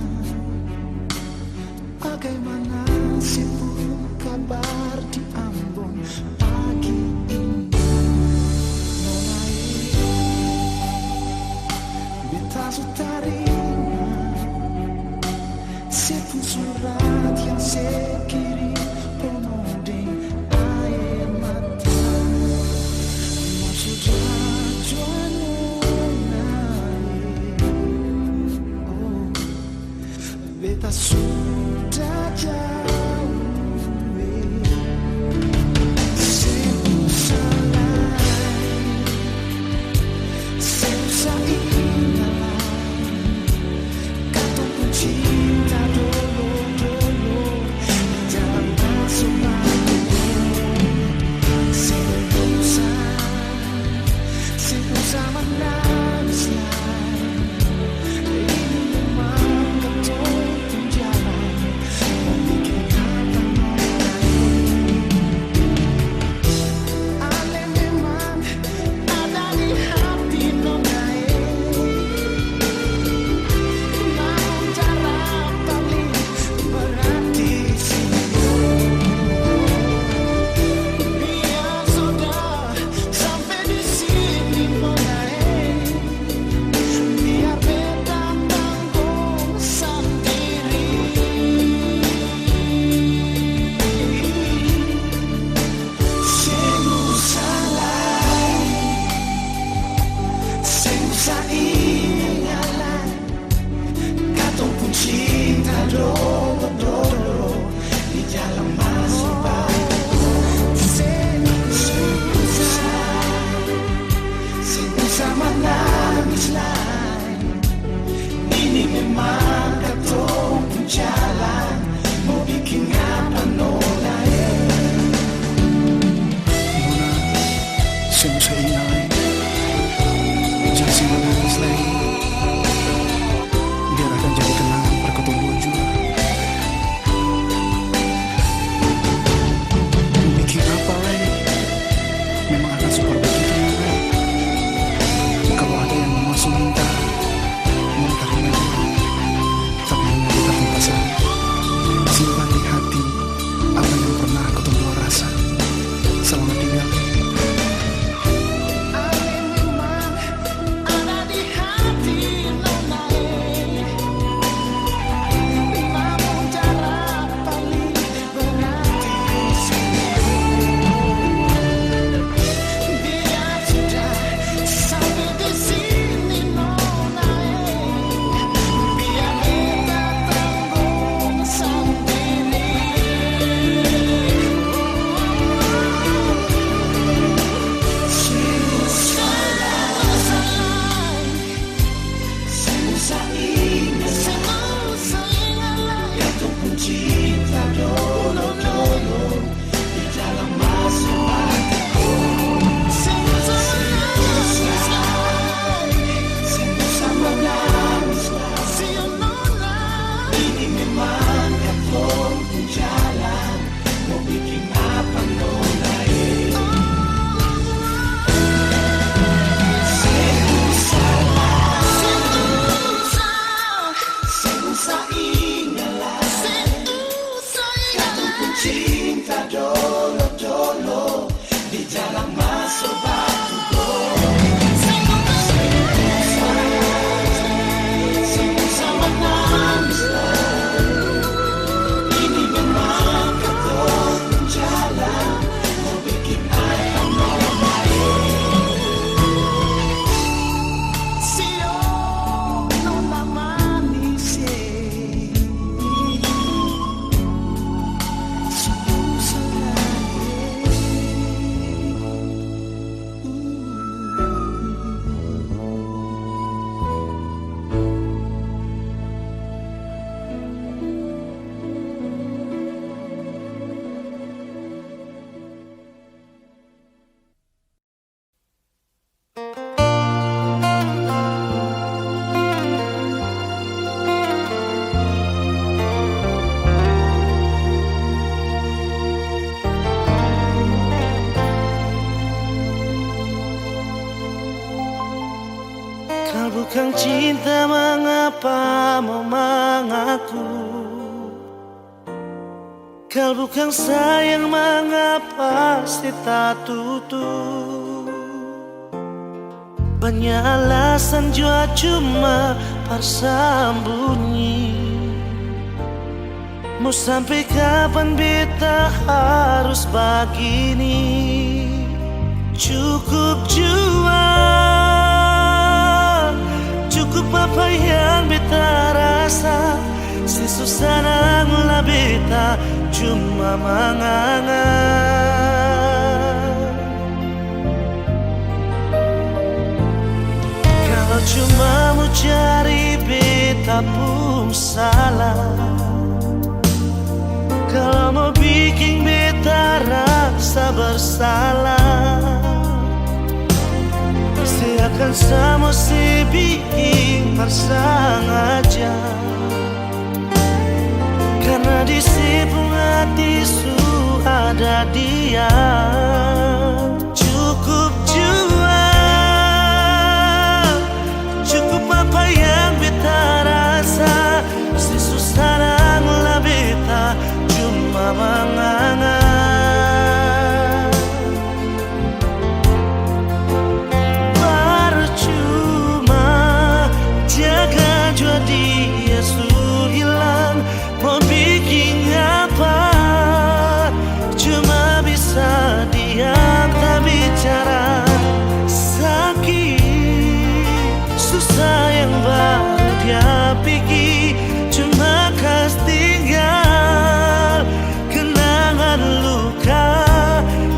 bagaimana sibuk kabar di Ambon pagi ini? Mulai beta sutarina, sibuk surat yang saya kirim penuh dengan air mata. Sudah beta sudah jauh, susah ingat kata pun cinta dulu jangan masuk lagi. Susah menangis lagi. Ini memang ketutup jalan, mau bikin apa aneh memang ada di hati nonai. Namun cara paling berarti biar sudah sampai di sini nonai. Biar beta tanggung sendiri. Sungguh salah, susah ingat kata pun cinta dulu di dalam masih baik. Susah menangis lagi. Ini memang kata pun jalan, mau bikin apa nolai. Susah ingat, jangan sih menangis lagi. Biar akan jadi kenangan perketemuan juga. Bikin apa lagi? Memang akan super begitu juga. Kalau ada yang langsung minta, mau terima juga. Tapi hanya kita tanpa salah. Simpan di hati apa yang pernah kau tumbuh rasa. Selamat tinggal. Ada di hati nonai. Namun cara paling berarti biar Kau bukan cinta, mengapa mau mengaku? Kau bukan sayang, mengapa sita tutup? Banyak alasan jua cuma bersembunyi. Mau sampai kapan beta harus begini? Cukup jua, cukup apa yang beta rasa. Si susah nanglah beta cuma mengangan. Kalau cuma mau cari beta pun salah. Kalau mau bikin beta rasa bersalah, seakan sama si bikin tersengaja. Karena di sipung hati su ada dia. Cukup jua, cukup apa yang beta rasa. Si susah nanglah beta cuma mengangan. Percuma jaga jua dia su hilang. Mau bikin apa, cuma bisa diam tak bicara. Sakit, susah yang baru dia pikir, cuma kas tinggal kenangan luka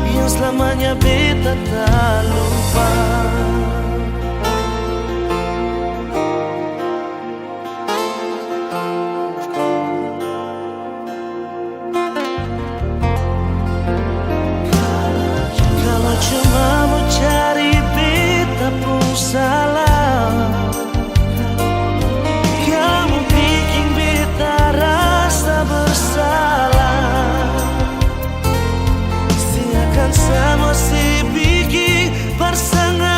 yang selamanya beta tak lupa. Cuma mau cari beta pun salah. Kamu bikin beta rasa bersalah. Seakan sama si bikin bersengaja.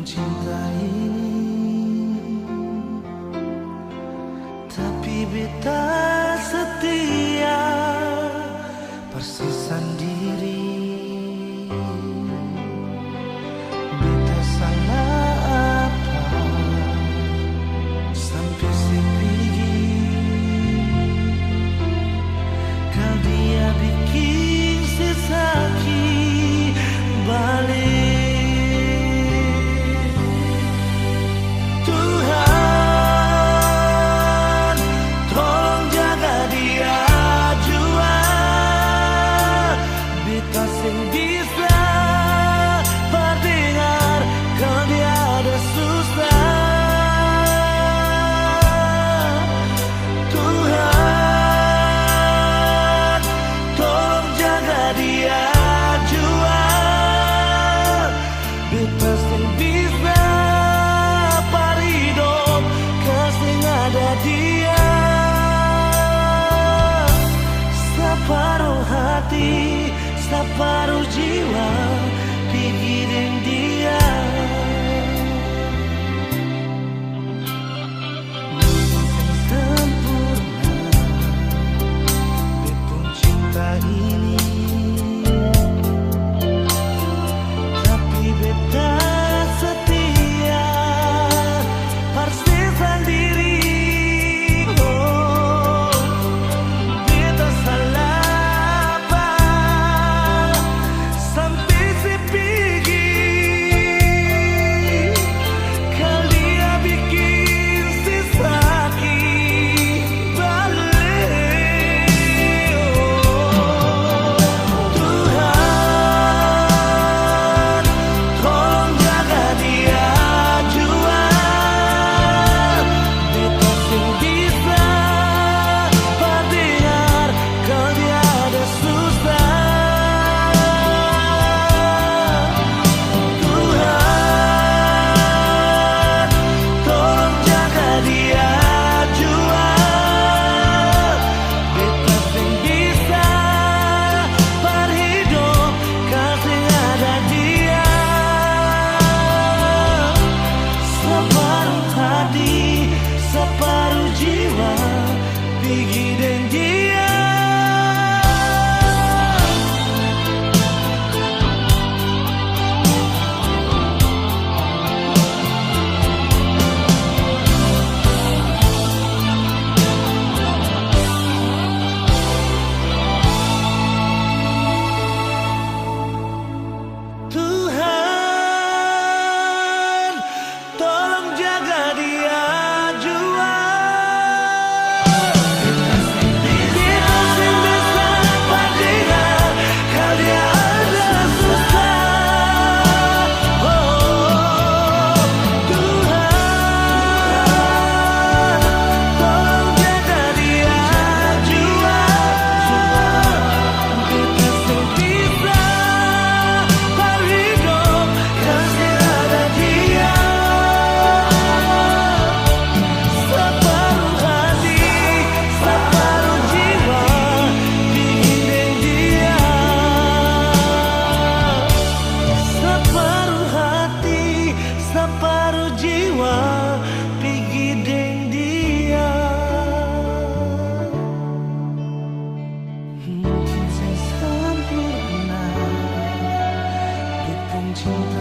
cinta ini, tapi beta setia persis sendiri. Beta salah apa sampai sepigi, kau dia bikin sesaki balik. Separuh jiwa pikirin dia, mungkin sempurna bepung cinta ini, tapi beta setia persis sendiri. Oh, beta salah cinta.